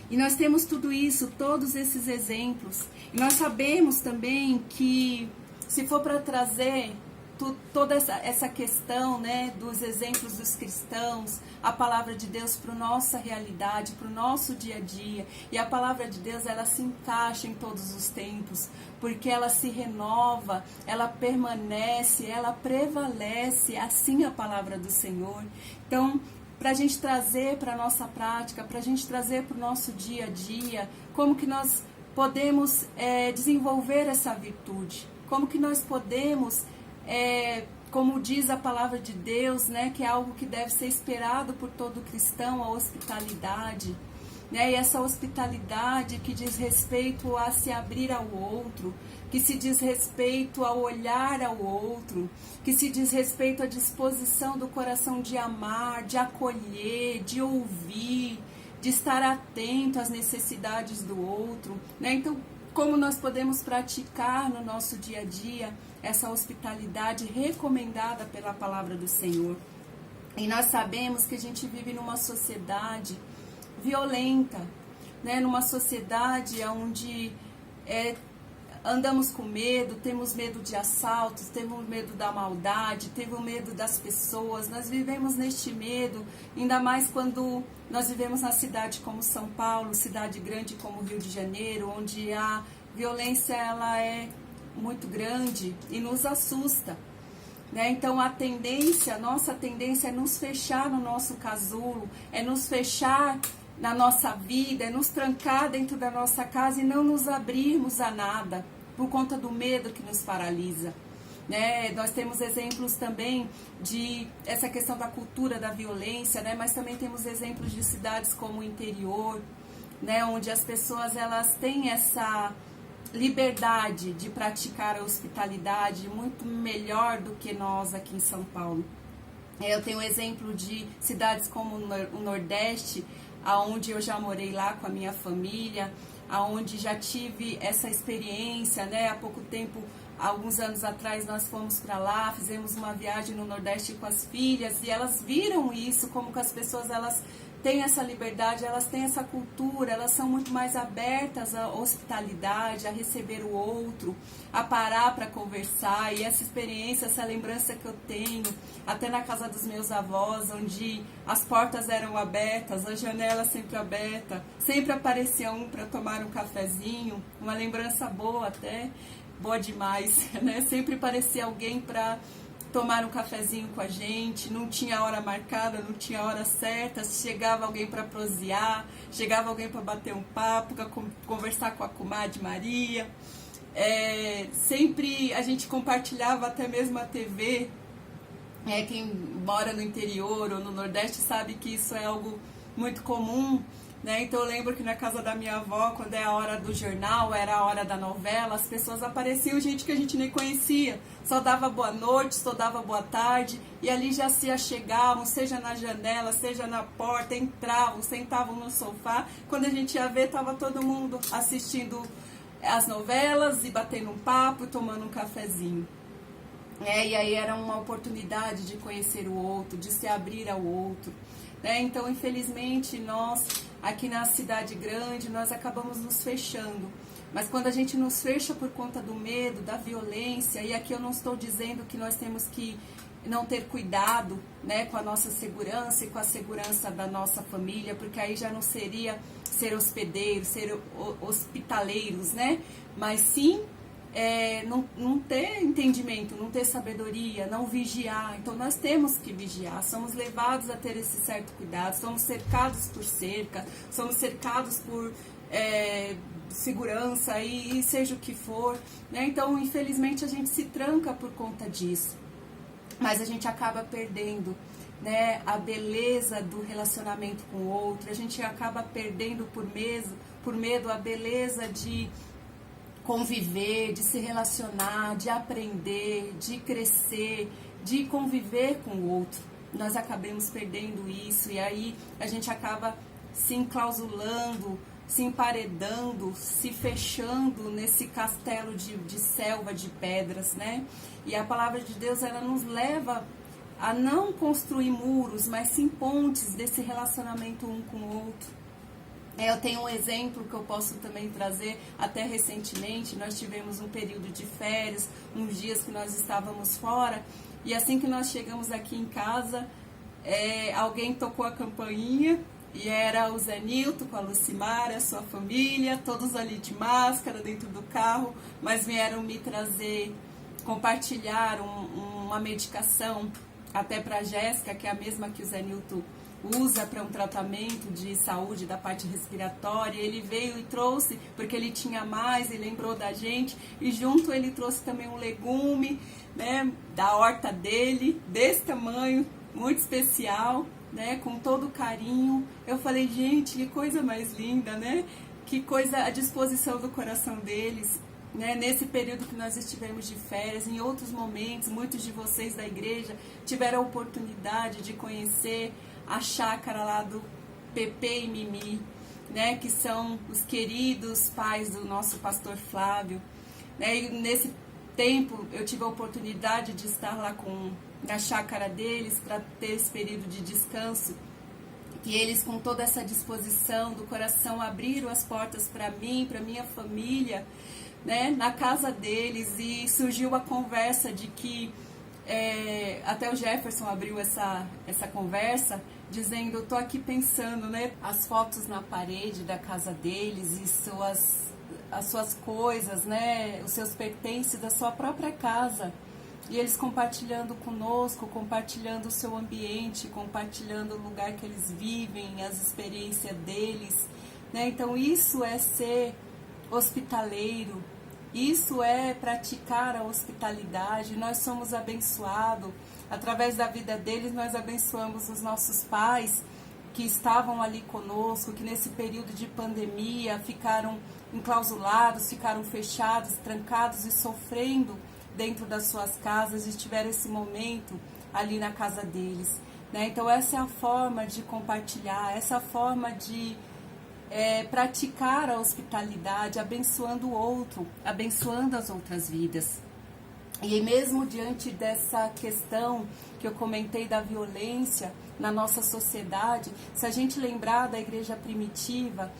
E nós temos tudo isso, todos esses exemplos, e nós sabemos também que, se for para trazer toda essa questão, né, dos exemplos dos cristãos, a palavra de Deus para a nossa realidade, para o nosso dia a dia. E a palavra de Deus, ela se encaixa em todos os tempos, porque ela se renova, ela permanece, ela prevalece, assim a palavra do Senhor. Então, para a gente trazer para a nossa prática, para a gente trazer para o nosso dia a dia, como que nós podemos desenvolver essa virtude, como que nós podemos, como diz a palavra de Deus, né, que é algo que deve ser esperado por todo cristão, a hospitalidade, né, e essa hospitalidade que diz respeito a se abrir ao outro, que se diz respeito ao olhar ao outro, que se diz respeito à disposição do coração de amar, de acolher, de ouvir, de estar atento às necessidades do outro, né? Então, como nós podemos praticar no nosso dia a dia essa hospitalidade recomendada pela palavra do Senhor? E nós sabemos que a gente vive numa sociedade violenta, né? Numa sociedade onde andamos com medo, temos medo de assaltos, temos medo da maldade, temos medo das pessoas. Nós vivemos neste medo, ainda mais quando nós vivemos na cidade como São Paulo, cidade grande como Rio de Janeiro, onde a violência ela é muito grande e nos assusta, né? Então a nossa tendência é nos fechar no nosso casulo, é nos fechar na nossa vida, é nos trancar dentro da nossa casa e não nos abrirmos a nada, por conta do medo que nos paralisa, né? Nós temos exemplos também de essa questão da cultura da violência, né? Mas também temos exemplos de cidades como o interior, né? Onde as pessoas elas têm essa liberdade de praticar a hospitalidade muito melhor do que nós aqui em São Paulo. Eu tenho exemplo de cidades como o Nordeste, aonde eu já morei lá com a minha família, aonde já tive essa experiência, né? Há pouco tempo, alguns anos atrás, nós fomos para lá, fizemos uma viagem no Nordeste com as filhas e elas viram isso, como que as pessoas elas têm essa liberdade, elas têm essa cultura, elas são muito mais abertas à hospitalidade, a receber o outro, a parar para conversar. E essa experiência, essa lembrança que eu tenho, até na casa dos meus avós, onde as portas eram abertas, a janela sempre aberta, sempre aparecia um para tomar um cafezinho, uma lembrança boa até, boa demais, né? Sempre aparecia alguém para tomar um cafezinho com a gente, não tinha hora marcada, não tinha hora certa, chegava alguém para prosear, chegava alguém para bater um papo, para conversar com a comadre Maria. Sempre a gente compartilhava até mesmo a TV. Quem mora no interior ou no Nordeste sabe que isso é algo muito comum, né? Então eu lembro que na casa da minha avó, quando é a hora do jornal, era a hora da novela, as pessoas apareciam, gente que a gente nem conhecia, só dava boa noite, só dava boa tarde, e ali já se achegavam, seja na janela, seja na porta, entravam, sentavam no sofá. Quando a gente ia ver, estava todo mundo assistindo as novelas e batendo um papo e tomando um cafezinho. E aí era uma oportunidade de conhecer o outro, de se abrir ao outro. Então, infelizmente, nós, aqui na cidade grande, nós acabamos nos fechando. Mas quando a gente nos fecha por conta do medo, da violência, e aqui eu não estou dizendo que nós temos que não ter cuidado, né, com a nossa segurança e com a segurança da nossa família, porque aí já não seria ser hospedeiros, ser hospitaleiros, né? Mas sim não ter entendimento, não ter sabedoria, não vigiar. Então nós temos que vigiar, somos levados a ter esse certo cuidado, somos cercados por cerca, somos cercados por segurança e seja o que for, né? Então infelizmente a gente se tranca por conta disso, mas a gente acaba perdendo, né, a beleza do relacionamento com o outro, a gente acaba perdendo por medo a beleza de conviver, de se relacionar, de aprender, de crescer, de conviver com o outro. Nós acabamos perdendo isso e aí a gente acaba se enclausulando, se emparedando, se fechando nesse castelo de selva, de pedras, né? E a palavra de Deus, ela nos leva a não construir muros, mas sim pontes desse relacionamento um com o outro. Eu tenho um exemplo que eu posso também trazer. Até recentemente nós tivemos um período de férias, uns dias que nós estávamos fora, e assim que nós chegamos aqui em casa, alguém tocou a campainha, e era o Zé Nilton com a Lucimara, a sua família, todos ali de máscara dentro do carro, mas vieram me trazer, compartilhar uma medicação até para a Jéssica, que é a mesma que o Zé Nilton usa para um tratamento de saúde da parte respiratória. Ele veio e trouxe, porque ele tinha mais e lembrou da gente, e junto ele trouxe também um legume, né, da horta dele, desse tamanho, muito especial, né, com todo carinho. Eu falei, gente, que coisa mais linda, né? Que coisa à disposição do coração deles, né? Nesse período que nós estivemos de férias, em outros momentos, muitos de vocês da igreja tiveram a oportunidade de conhecer a chácara lá do Pepe e Mimi, né? Que são os queridos pais do nosso pastor Flávio, né? E nesse tempo eu tive a oportunidade de estar lá na chácara deles para ter esse período de descanso, e eles, com toda essa disposição do coração, abriram as portas para mim, para minha família, né, na casa deles, e surgiu a conversa de que até o Jefferson abriu essa conversa dizendo, eu tô aqui pensando, né, as fotos na parede da casa deles e as suas coisas, né, os seus pertences da sua própria casa. E eles compartilhando conosco, compartilhando o seu ambiente, compartilhando o lugar que eles vivem, as experiências deles, né? Então isso é ser hospitaleiro, isso é praticar a hospitalidade. Nós somos abençoados, através da vida deles nós abençoamos os nossos pais que estavam ali conosco, que nesse período de pandemia ficaram enclausulados, ficaram fechados, trancados e sofrendo dentro das suas casas, e tiveram esse momento ali na casa deles, né? Então essa é a forma de compartilhar, essa é a forma de praticar a hospitalidade, abençoando o outro, abençoando as outras vidas. E mesmo diante dessa questão que eu comentei da violência na nossa sociedade, se a gente lembrar da igreja primitiva,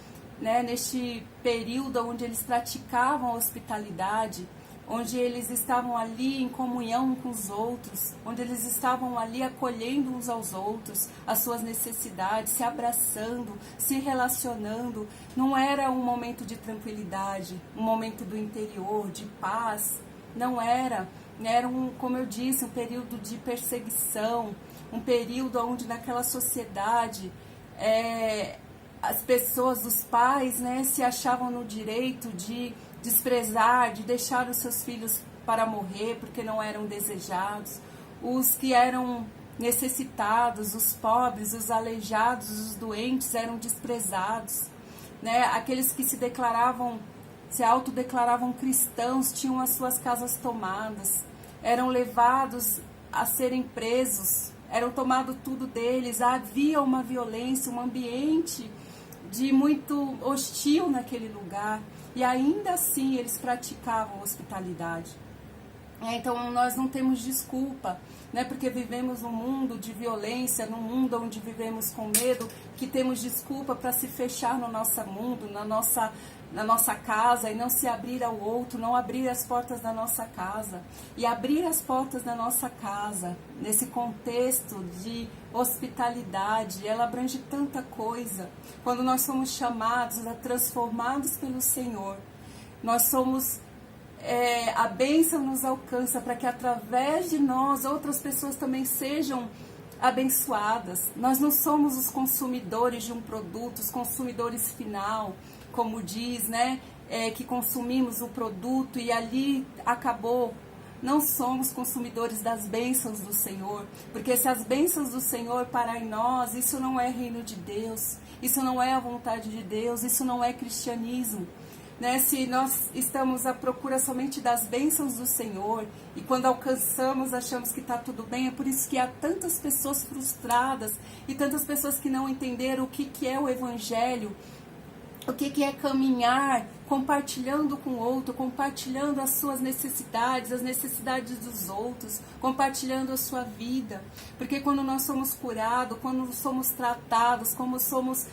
né, neste período onde eles praticavam a hospitalidade, onde eles estavam ali em comunhão com os outros, onde eles estavam ali acolhendo uns aos outros, as suas necessidades, se abraçando, se relacionando. Não era um momento de tranquilidade, um momento do interior, de paz, não era. Era, como eu disse, um período de perseguição, um período onde naquela sociedade as pessoas, os pais, né, se achavam no direito de desprezar, de deixar os seus filhos para morrer porque não eram desejados. Os que eram necessitados, os pobres, os aleijados, os doentes eram desprezados, né? Aqueles que se autodeclaravam cristãos tinham as suas casas tomadas, eram levados a serem presos, eram tomado tudo deles. Havia uma violência, um ambiente de muito hostil naquele lugar. E ainda assim eles praticavam hospitalidade. Então nós não temos desculpa, né? Porque vivemos num mundo de violência, num mundo onde vivemos com medo, que temos desculpa para se fechar no nosso mundo, na nossa casa, e não se abrir ao outro, não abrir as portas da nossa casa. E abrir as portas da nossa casa, nesse contexto de hospitalidade, ela abrange tanta coisa. Quando nós somos chamados, transformados pelo Senhor, nós somos, a bênção nos alcança para que através de nós outras pessoas também sejam abençoadas. Nós não somos os consumidores de um produto, os consumidores final, como diz, né, que consumimos o produto e ali acabou. Não somos consumidores das bênçãos do Senhor, porque se as bênçãos do Senhor parar em nós, isso não é reino de Deus, isso não é a vontade de Deus, isso não é cristianismo, né? Se nós estamos à procura somente das bênçãos do Senhor e quando alcançamos achamos que está tudo bem, é por isso que há tantas pessoas frustradas e tantas pessoas que não entenderam o que é o Evangelho, o que é caminhar compartilhando com o outro, compartilhando as suas necessidades, as necessidades dos outros, compartilhando a sua vida. Porque quando nós somos curados, quando somos tratados, como somos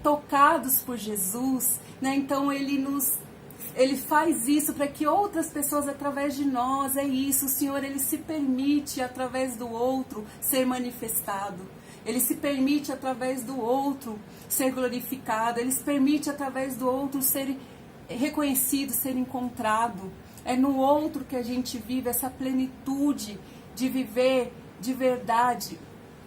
tocados por Jesus, né? Então Ele faz isso para que outras pessoas, através de nós, é isso, o Senhor, Ele se permite, através do outro, ser manifestado. Ele se permite, através do outro, ser glorificado. Ele se permite, através do outro, ser reconhecido, ser encontrado. É no outro que a gente vive essa plenitude de viver de verdade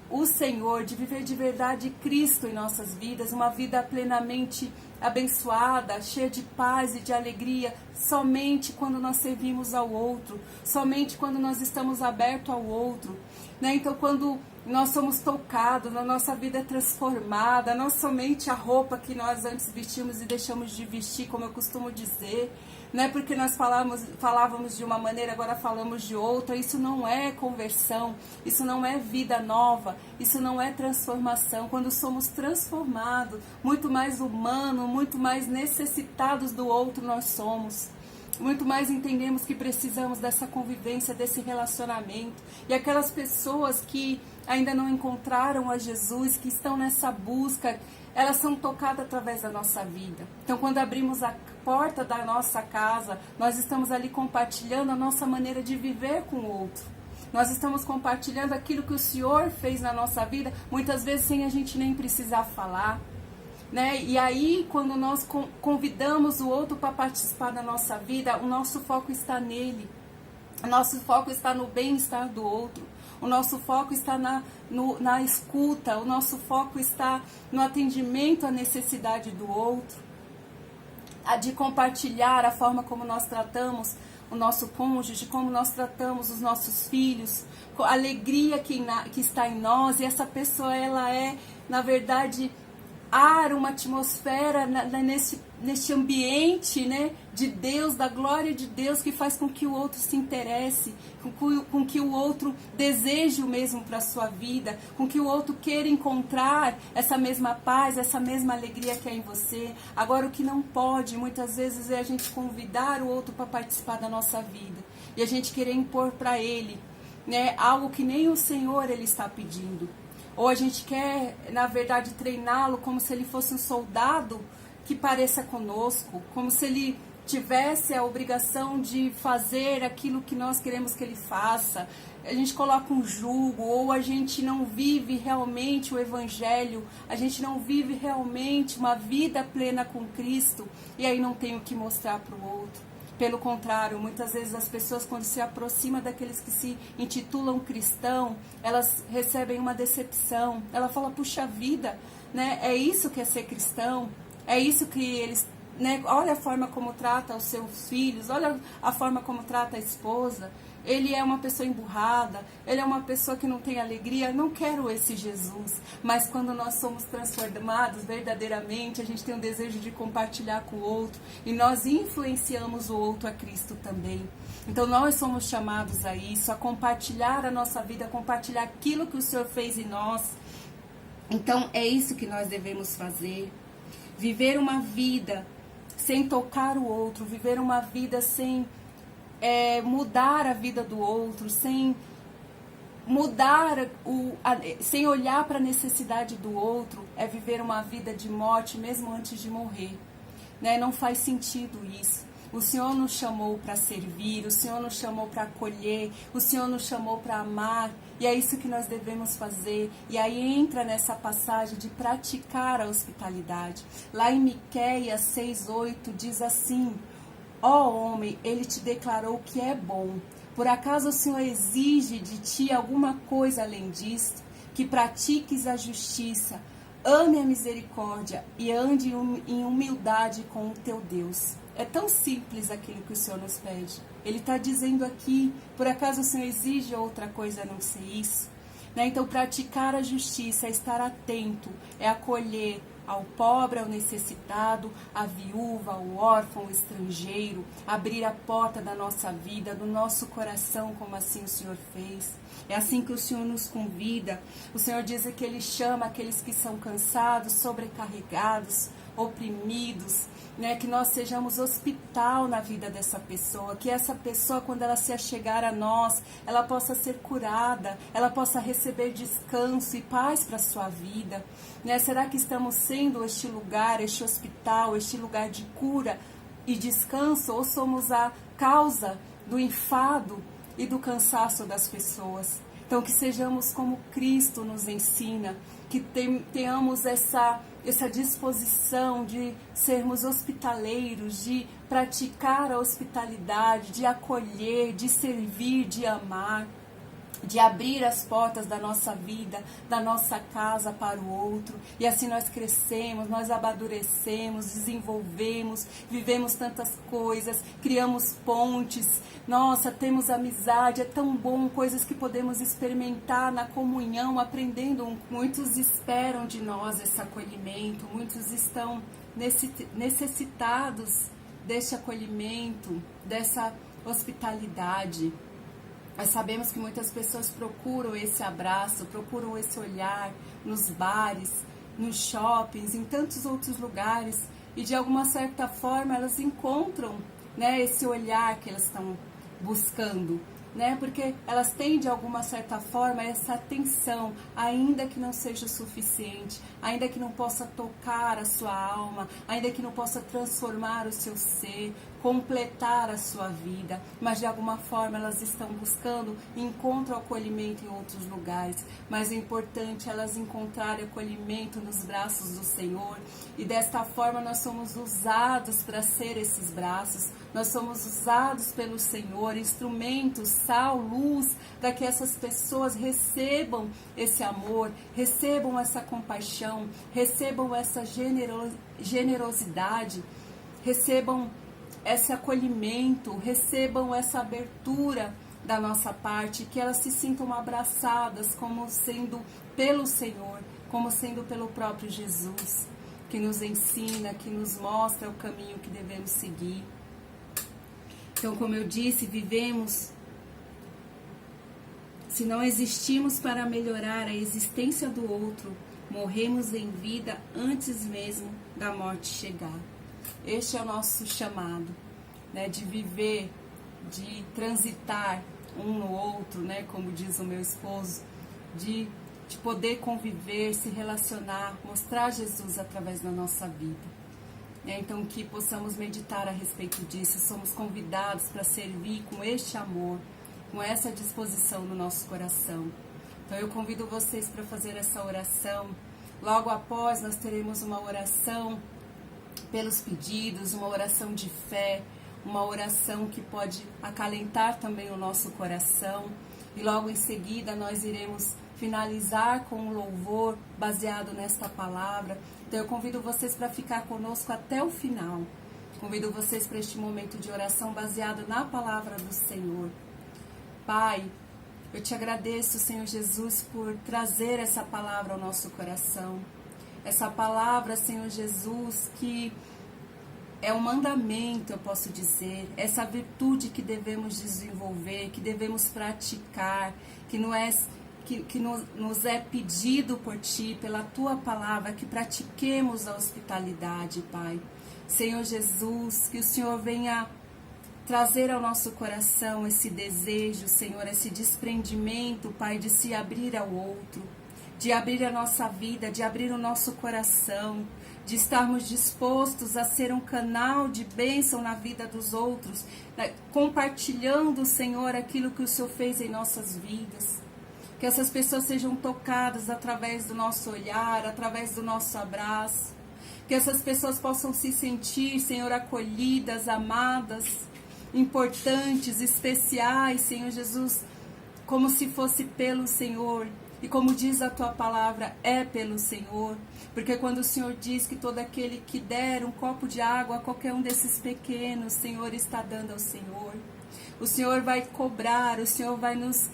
o Senhor, de viver de verdade Cristo em nossas vidas, uma vida plenamente abençoada, cheia de paz e de alegria, somente quando nós servimos ao outro, somente quando nós estamos abertos ao outro, né? Então, quando nós somos tocados, a nossa vida é transformada, não somente a roupa que nós antes vestimos e deixamos de vestir, como eu costumo dizer, né? Porque nós falávamos de uma maneira, agora falamos de outra. Isso não é conversão, isso não é vida nova, isso não é transformação. Quando somos transformados, muito mais humanos, muito mais necessitados do outro nós somos. Muito mais entendemos que precisamos dessa convivência, desse relacionamento. E aquelas pessoas que ainda não encontraram a Jesus, que estão nessa busca, elas são tocadas através da nossa vida. Então, quando abrimos a porta da nossa casa, nós estamos ali compartilhando a nossa maneira de viver com o outro. Nós estamos compartilhando aquilo que o Senhor fez na nossa vida, muitas vezes sem a gente nem precisar falar, né? E aí, quando nós convidamos o outro para participar da nossa vida, o nosso foco está nele. O nosso foco está no bem-estar do outro. O nosso foco está na escuta. O nosso foco está no atendimento à necessidade do outro. De compartilhar a forma como nós tratamos o nosso cônjuge, como nós tratamos os nossos filhos, a alegria que está em nós. E essa pessoa, ela é, na verdade, uma atmosfera nesse ambiente, né, de Deus, da glória de Deus, que faz com que o outro se interesse, com que o outro deseje o mesmo para a sua vida, com que o outro queira encontrar essa mesma paz, essa mesma alegria que é em você. Agora, o que não pode, muitas vezes, é a gente convidar o outro para participar da nossa vida e a gente querer impor para ele, né, algo que nem o Senhor ele está pedindo. Ou a gente quer, na verdade, treiná-lo como se ele fosse um soldado que pareça conosco, como se ele tivesse a obrigação de fazer aquilo que nós queremos que ele faça. A gente coloca um jugo, ou a gente não vive realmente o Evangelho, a gente não vive realmente uma vida plena com Cristo, e aí não tem o que mostrar para o outro. Pelo contrário, muitas vezes as pessoas, quando se aproximam daqueles que se intitulam cristão, elas recebem uma decepção. Ela fala, puxa vida, né? É isso que é ser cristão? É isso que eles... Né? Olha a forma como trata os seus filhos, olha a forma como trata a esposa. Ele é uma pessoa emburrada, ele é uma pessoa que não tem alegria. Não quero esse Jesus. Mas quando nós somos transformados verdadeiramente, a gente tem um desejo de compartilhar com o outro, e nós influenciamos o outro a Cristo também. Então nós somos chamados a isso, a compartilhar a nossa vida, a compartilhar aquilo que o Senhor fez em nós. Então é isso que nós devemos fazer. Viver uma vida sem tocar o outro, viver uma vida sem mudar a vida do outro, sem sem olhar para a necessidade do outro, é viver uma vida de morte mesmo antes de morrer, né? Não faz sentido isso. O Senhor nos chamou para servir, o Senhor nos chamou para acolher, o Senhor nos chamou para amar, e é isso que nós devemos fazer. E aí entra nessa passagem de praticar a hospitalidade. Lá em Miqueias 6:8 diz assim: ó homem, ele te declarou que é bom. Por acaso o Senhor exige de ti alguma coisa além disto? Que pratiques a justiça, ame a misericórdia e ande em humildade com o teu Deus. É tão simples aquilo que o Senhor nos pede. Ele está dizendo aqui, por acaso o Senhor exige outra coisa a não ser isso? Né? Então, praticar a justiça é estar atento, é acolher ao pobre, ao necessitado, à viúva, ao órfão, ao estrangeiro, abrir a porta da nossa vida, do nosso coração, como assim o Senhor fez. É assim que o Senhor nos convida. O Senhor diz que Ele chama aqueles que são cansados, sobrecarregados, oprimidos, né? Que nós sejamos hospital na vida dessa pessoa, que essa pessoa, quando ela se achegar a nós, ela possa ser curada, ela possa receber descanso e paz para a sua vida, né? Será que estamos sendo este lugar, este hospital, este lugar de cura e descanso, ou somos a causa do enfado e do cansaço das pessoas? Então, que sejamos como Cristo nos ensina, que tenhamos essa disposição de sermos hospitaleiros, de praticar a hospitalidade, de acolher, de servir, de amar, de abrir as portas da nossa vida, da nossa casa para o outro. E assim nós crescemos, nós amadurecemos, desenvolvemos, vivemos tantas coisas, criamos pontes. Nossa, temos amizade, é tão bom, coisas que podemos experimentar na comunhão, aprendendo. Muitos esperam de nós esse acolhimento, muitos estão necessitados deste acolhimento, dessa hospitalidade. Nós sabemos que muitas pessoas procuram esse abraço, procuram esse olhar nos bares, nos shoppings, em tantos outros lugares, e de alguma certa forma elas encontram, né, esse olhar que elas estão buscando, né, porque elas têm de alguma certa forma essa atenção, ainda que não seja suficiente, ainda que não possa tocar a sua alma, ainda que não possa transformar o seu ser, completar a sua vida, mas de alguma forma elas estão buscando e encontram acolhimento em outros lugares. Mas é importante elas encontrarem acolhimento nos braços do Senhor, e desta forma nós somos usados para ser esses braços, nós somos usados pelo Senhor, instrumentos, sal, luz, para que essas pessoas recebam esse amor, recebam essa compaixão, recebam essa generosidade, recebam esse acolhimento, recebam essa abertura da nossa parte, que elas se sintam abraçadas como sendo pelo Senhor, como sendo pelo próprio Jesus, que nos ensina, que nos mostra o caminho que devemos seguir. Então, como eu disse, vivemos, se não existimos para melhorar a existência do outro, morremos em vida antes mesmo da morte chegar. Este é o nosso chamado, né, de viver, de transitar um no outro, né, como diz o meu esposo, de poder conviver, se relacionar, mostrar Jesus através da nossa vida. Então, que possamos meditar a respeito disso. Somos convidados para servir com este amor, com essa disposição no nosso coração. Então, eu convido vocês para fazer essa oração. Logo após, nós teremos uma oração pelos pedidos, uma oração de fé, uma oração que pode acalentar também o nosso coração. E logo em seguida nós iremos finalizar com um louvor baseado nesta palavra. Então eu convido vocês para ficar conosco até o final. Convido vocês para este momento de oração baseado na palavra do Senhor. Pai, eu te agradeço, Senhor Jesus, por trazer essa palavra ao nosso coração. Essa palavra, Senhor Jesus, que é um mandamento, eu posso dizer, essa virtude que devemos desenvolver, que devemos praticar, que nos é pedido por Ti, pela Tua palavra, que pratiquemos a hospitalidade, Pai. Senhor Jesus, que o Senhor venha trazer ao nosso coração esse desejo, Senhor, esse desprendimento, Pai, de se abrir ao outro, de abrir a nossa vida, de abrir o nosso coração, de estarmos dispostos a ser um canal de bênção na vida dos outros, compartilhando, Senhor, aquilo que o Senhor fez em nossas vidas. Que essas pessoas sejam tocadas através do nosso olhar, através do nosso abraço. Que essas pessoas possam se sentir, Senhor, acolhidas, amadas, importantes, especiais, Senhor Jesus, como se fosse pelo Senhor. E como diz a Tua palavra, é pelo Senhor. Porque quando o Senhor diz que todo aquele que der um copo de água a qualquer um desses pequenos, o Senhor está dando ao Senhor. O Senhor vai cobrar, o Senhor vai nos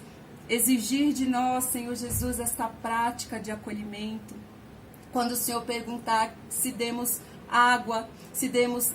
exigir de nós, Senhor Jesus, esta prática de acolhimento. Quando o Senhor perguntar se demos água, se demos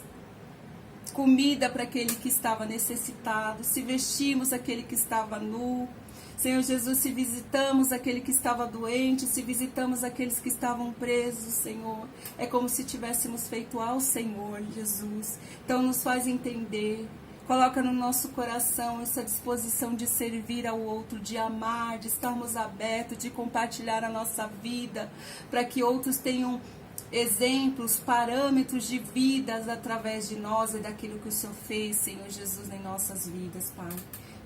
comida para aquele que estava necessitado, se vestimos aquele que estava nu, Senhor Jesus, se visitamos aquele que estava doente, se visitamos aqueles que estavam presos, Senhor, é como se tivéssemos feito ao Senhor, Jesus. Então nos faz entender, coloca no nosso coração essa disposição de servir ao outro, de amar, de estarmos abertos, de compartilhar a nossa vida, para que outros tenham exemplos, parâmetros de vidas através de nós e daquilo que o Senhor fez, Senhor Jesus, em nossas vidas, Pai.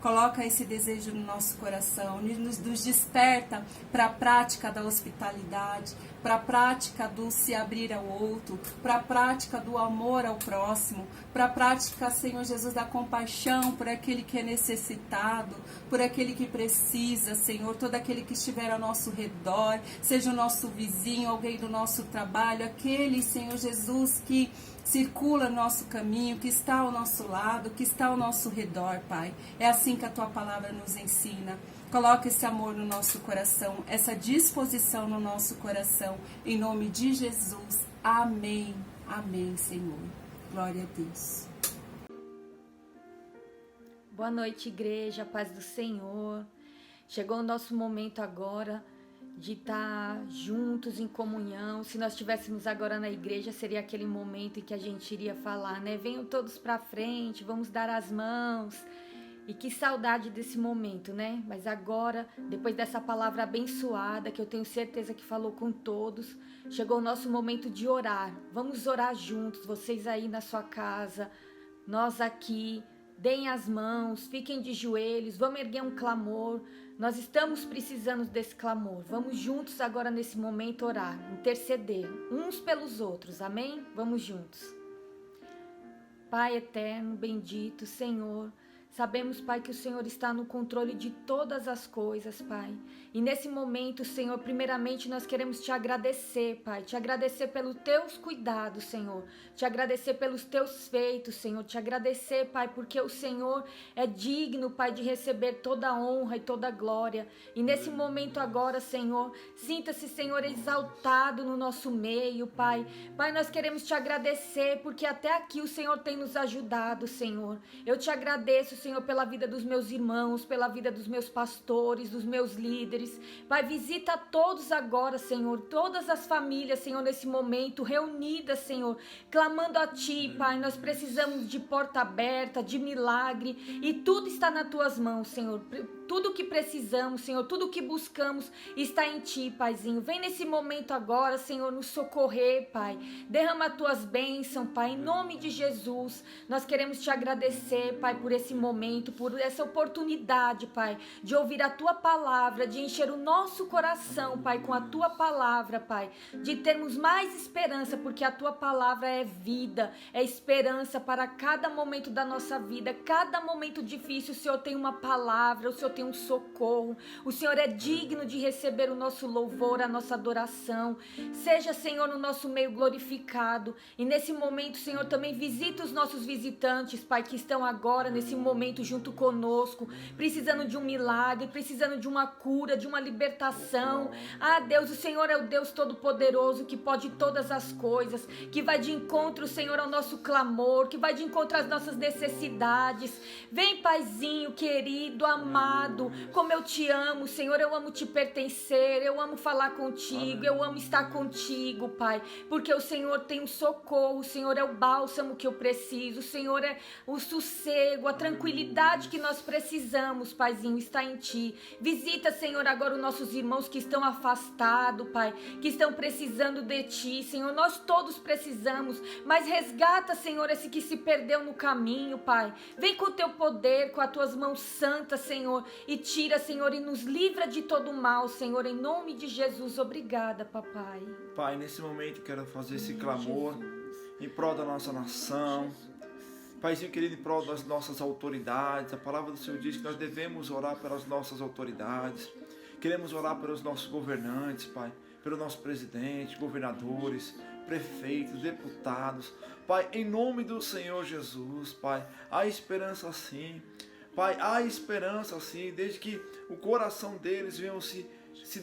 Coloca esse desejo no nosso coração, nos desperta para a prática da hospitalidade, para a prática do se abrir ao outro, para a prática do amor ao próximo, para a prática, Senhor Jesus, da compaixão por aquele que é necessitado, por aquele que precisa, Senhor, todo aquele que estiver ao nosso redor, seja o nosso vizinho, alguém do nosso trabalho, aquele, Senhor Jesus, que circula no nosso caminho, que está ao nosso lado, que está ao nosso redor, Pai. É assim que a Tua palavra nos ensina. Coloca esse amor no nosso coração, essa disposição no nosso coração, em nome de Jesus. Amém. Amém, Senhor. Glória a Deus. Boa noite, igreja, paz do Senhor. Chegou o nosso momento agora de estar juntos em comunhão. Se nós estivéssemos agora na igreja, seria aquele momento em que a gente iria falar, né? Venham todos para frente, vamos dar as mãos. E que saudade desse momento, né? Mas agora, depois dessa palavra abençoada, que eu tenho certeza que falou com todos, chegou o nosso momento de orar. Vamos orar juntos, vocês aí na sua casa, nós aqui. Deem as mãos, fiquem de joelhos, vamos erguer um clamor. Nós estamos precisando desse clamor. Vamos juntos agora nesse momento orar, interceder uns pelos outros, amém? Vamos juntos. Pai eterno, bendito, Senhor, sabemos, Pai, que o Senhor está no controle de todas as coisas, Pai. E nesse momento, Senhor, primeiramente nós queremos Te agradecer, Pai. Te agradecer pelos Teus cuidados, Senhor. Te agradecer pelos Teus feitos, Senhor. Te agradecer, Pai, porque o Senhor é digno, Pai, de receber toda a honra e toda a glória. E nesse momento agora, Senhor, sinta-se, Senhor, exaltado no nosso meio, Pai. Pai, nós queremos Te agradecer, porque até aqui o Senhor tem nos ajudado, Senhor. Eu Te agradeço, Senhor, pela vida dos meus irmãos, pela vida dos meus pastores, dos meus líderes. Pai, visita todos agora, Senhor, todas as famílias, Senhor, nesse momento, reunidas, Senhor, clamando a Ti, Pai. Nós precisamos de porta aberta, de milagre, e tudo está nas Tuas mãos, Senhor. Tudo que precisamos, Senhor, tudo que buscamos está em Ti, Paizinho. Vem nesse momento agora, Senhor, nos socorrer, Pai. Derrama as Tuas bênçãos, Pai, em nome de Jesus. Nós queremos Te agradecer, Pai, por esse momento, por essa oportunidade, Pai, de ouvir a Tua palavra, de encher o nosso coração, Pai, com a Tua palavra, Pai, de termos mais esperança, porque a Tua palavra é vida, é esperança para cada momento da nossa vida, cada momento difícil. O Senhor tem uma palavra, o Senhor tem um socorro, o Senhor é digno de receber o nosso louvor, a nossa adoração. Seja, Senhor, no nosso meio glorificado. E nesse momento, Senhor, também visita os nossos visitantes, Pai, que estão agora nesse momento junto conosco, precisando de um milagre, precisando de uma cura, de uma libertação. Ah, Deus, o Senhor é o Deus Todo-Poderoso, que pode todas as coisas, que vai de encontro, Senhor, ao nosso clamor, que vai de encontro às nossas necessidades. Vem, Paizinho querido, amado, como eu Te amo, Senhor. Eu amo Te pertencer, eu amo falar contigo, eu amo estar contigo, Pai, porque o Senhor tem um socorro, o Senhor é o bálsamo que eu preciso, o Senhor é o sossego, a tranquilidade que nós precisamos, Paizinho, está em Ti. Visita, Senhor, agora os nossos irmãos que estão afastados, Pai, que estão precisando de Ti, Senhor. Nós todos precisamos, mas resgata, Senhor, esse que se perdeu no caminho, Pai. Vem com o Teu poder, com as Tuas mãos santas, Senhor, e tira, Senhor, e nos livra de todo o mal, Senhor, em nome de Jesus. Obrigada, Papai. Pai, nesse momento eu quero fazer esse clamor em prol da nossa nação. Paizinho querido, em prol das nossas autoridades. A palavra do Senhor diz que nós devemos orar pelas nossas autoridades. Queremos orar pelos nossos governantes, Pai, pelo nosso presidente, governadores, prefeitos, deputados. Pai, em nome do Senhor Jesus, Pai, há esperança sim. Pai, há esperança sim, desde que o coração deles venham se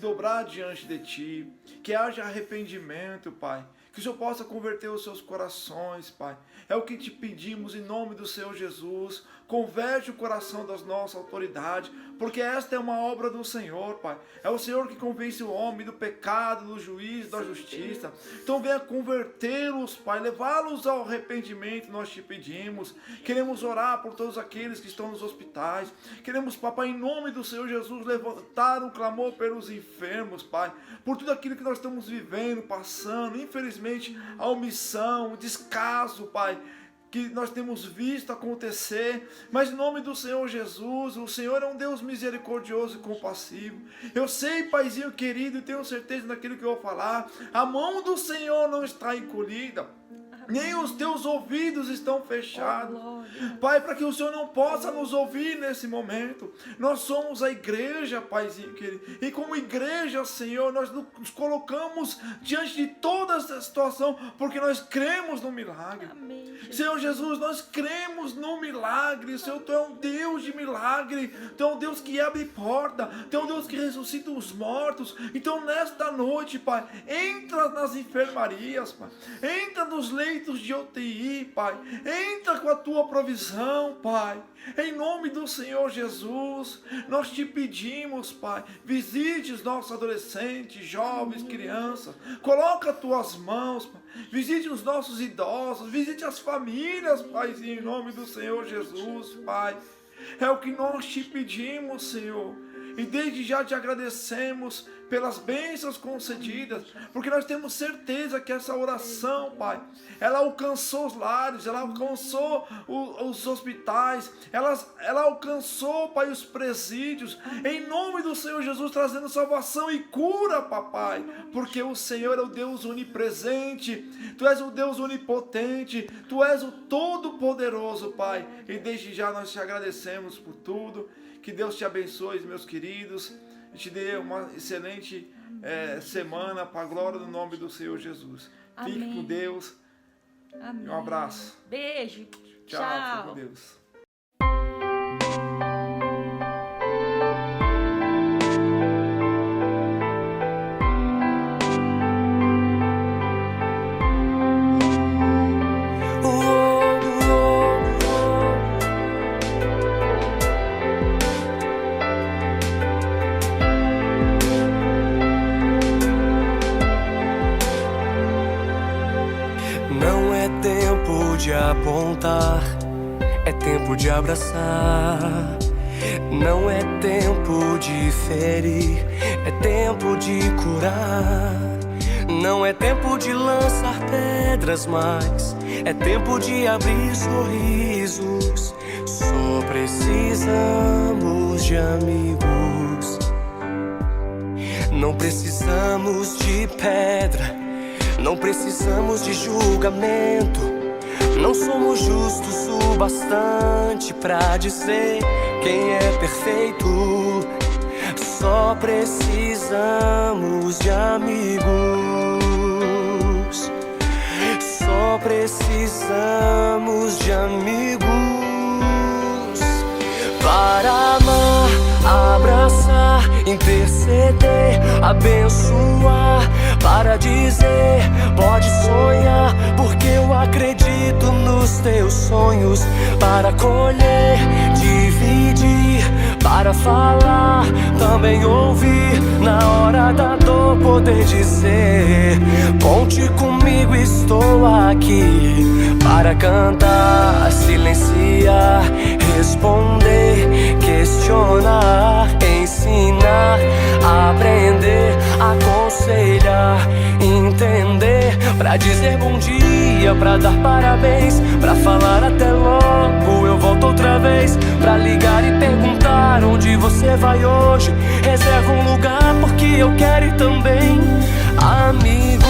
dobrar diante de Ti, que haja arrependimento, Pai, que o Senhor possa converter os seus corações, Pai. É o que Te pedimos em nome do Senhor Jesus, Converte o coração das nossas autoridades, porque esta é uma obra do Senhor, Pai. É o Senhor que convence o homem do pecado, do juízo, da justiça. Então venha convertê-los, Pai, levá-los ao arrependimento, nós te pedimos. Queremos orar por todos aqueles que estão nos hospitais. Queremos, Papai, em nome do Senhor Jesus, levantar um clamor pelos enfermos, Pai, por tudo aquilo que nós estamos vivendo, passando, infelizmente, a omissão, o descaso, Pai, que nós temos visto acontecer, mas em nome do Senhor Jesus, o Senhor é um Deus misericordioso e compassivo. Eu sei, Paizinho querido, e tenho certeza daquilo que eu vou falar, a mão do Senhor não está encolhida, nem os teus ouvidos estão fechados, Pai, para que o Senhor não possa nos ouvir nesse momento. Nós somos a igreja, Paizinho querido, e como igreja, Senhor, nós nos colocamos diante de toda essa situação, porque nós cremos no milagre. Amém. Senhor Jesus, nós cremos no milagre. Senhor, Tu é um Deus de milagre, Tu é um Deus que abre porta, Tu é um Deus que ressuscita os mortos. Então nesta noite, Pai, entra nas enfermarias, Pai, entra nos leitos de UTI, Pai, entra com a Tua provisão, Pai, em nome do Senhor Jesus. Nós te pedimos, Pai, visite os nossos adolescentes, jovens, crianças, coloca as Tuas mãos, Pai, visite os nossos idosos, visite as famílias, Paizinho, em nome do Senhor Jesus, Pai, é o que nós te pedimos, Senhor, e desde já te agradecemos pelas bênçãos concedidas, porque nós temos certeza que essa oração, Pai, ela alcançou os lares, ela alcançou os hospitais, ela alcançou, Pai, os presídios, em nome do Senhor Jesus, trazendo salvação e cura, Papai, porque o Senhor é o Deus onipresente, Tu és o Deus onipotente, Tu és o Todo-Poderoso, Pai, e desde já nós te agradecemos por tudo. Que Deus te abençoe, meus queridos, e te dê uma excelente semana para a glória do nome do Senhor Jesus. Amém. Fique com Deus. Amém. Um abraço. Beijo. Tchau. Fique com Deus. De apontar, é tempo de abraçar. Não é tempo de ferir, é tempo de curar. Não é tempo de lançar pedras, mas é tempo de abrir sorrisos. Só precisamos de amigos. Não precisamos de pedra, não precisamos de julgamento. Não somos justos o bastante pra dizer quem é perfeito. Só precisamos de amigos. Só precisamos de amigos. Para amar, abraçar, interceder, abençoar. Para dizer, pode sonhar, porque eu acredito nos teus sonhos. Para colher, dividir, para falar, também ouvir. Na hora da dor poder dizer, conte comigo, estou aqui. Para cantar, silenciar, responder, questionar, ensinar, aprender, aconselhar, entender, pra dizer bom dia, pra dar parabéns, pra falar até logo, eu volto outra vez, pra ligar e perguntar onde você vai hoje. Reserva um lugar porque eu quero ir também. Amigos,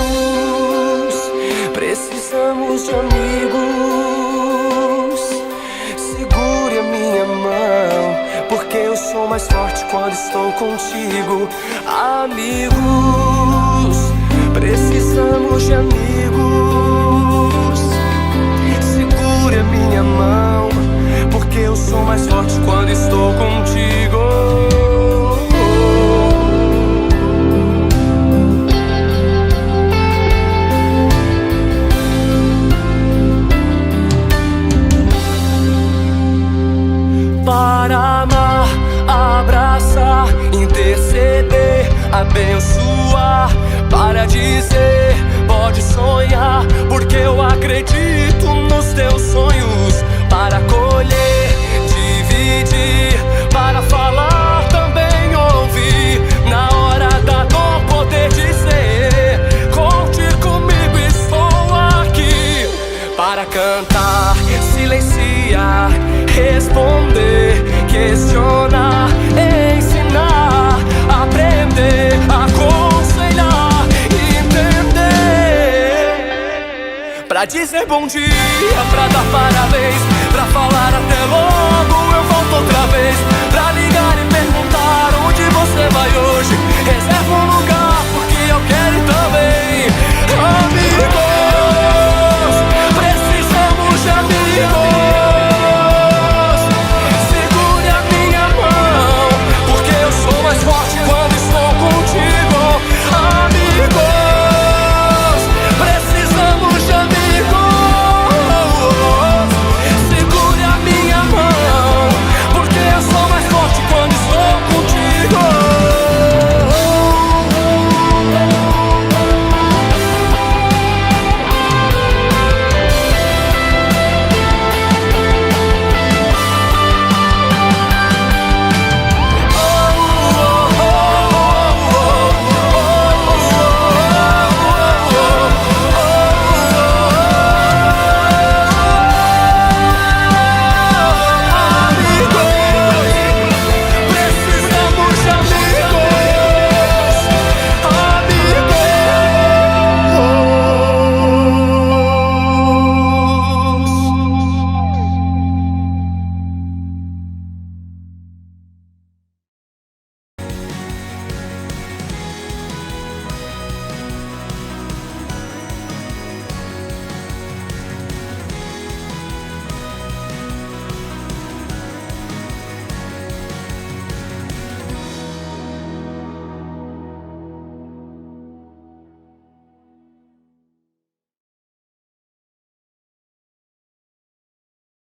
precisamos de amigos. Segure a minha mão, porque eu sou mais forte quando estou contigo. Amigos, precisamos de amigos. Segure a minha mão, porque eu sou mais forte quando estou contigo. abençoar, para dizer, pode sonhar, porque eu acredito nos teus sonhos, para colher, dividir, para falar, também ouvir, na hora da dor poder dizer, conte comigo, estou aqui, para cantar, silenciar, responder, questionar, ensinar, aprender, aconselhar, entender, pra dizer bom dia, pra dar parabéns, pra falar até longe.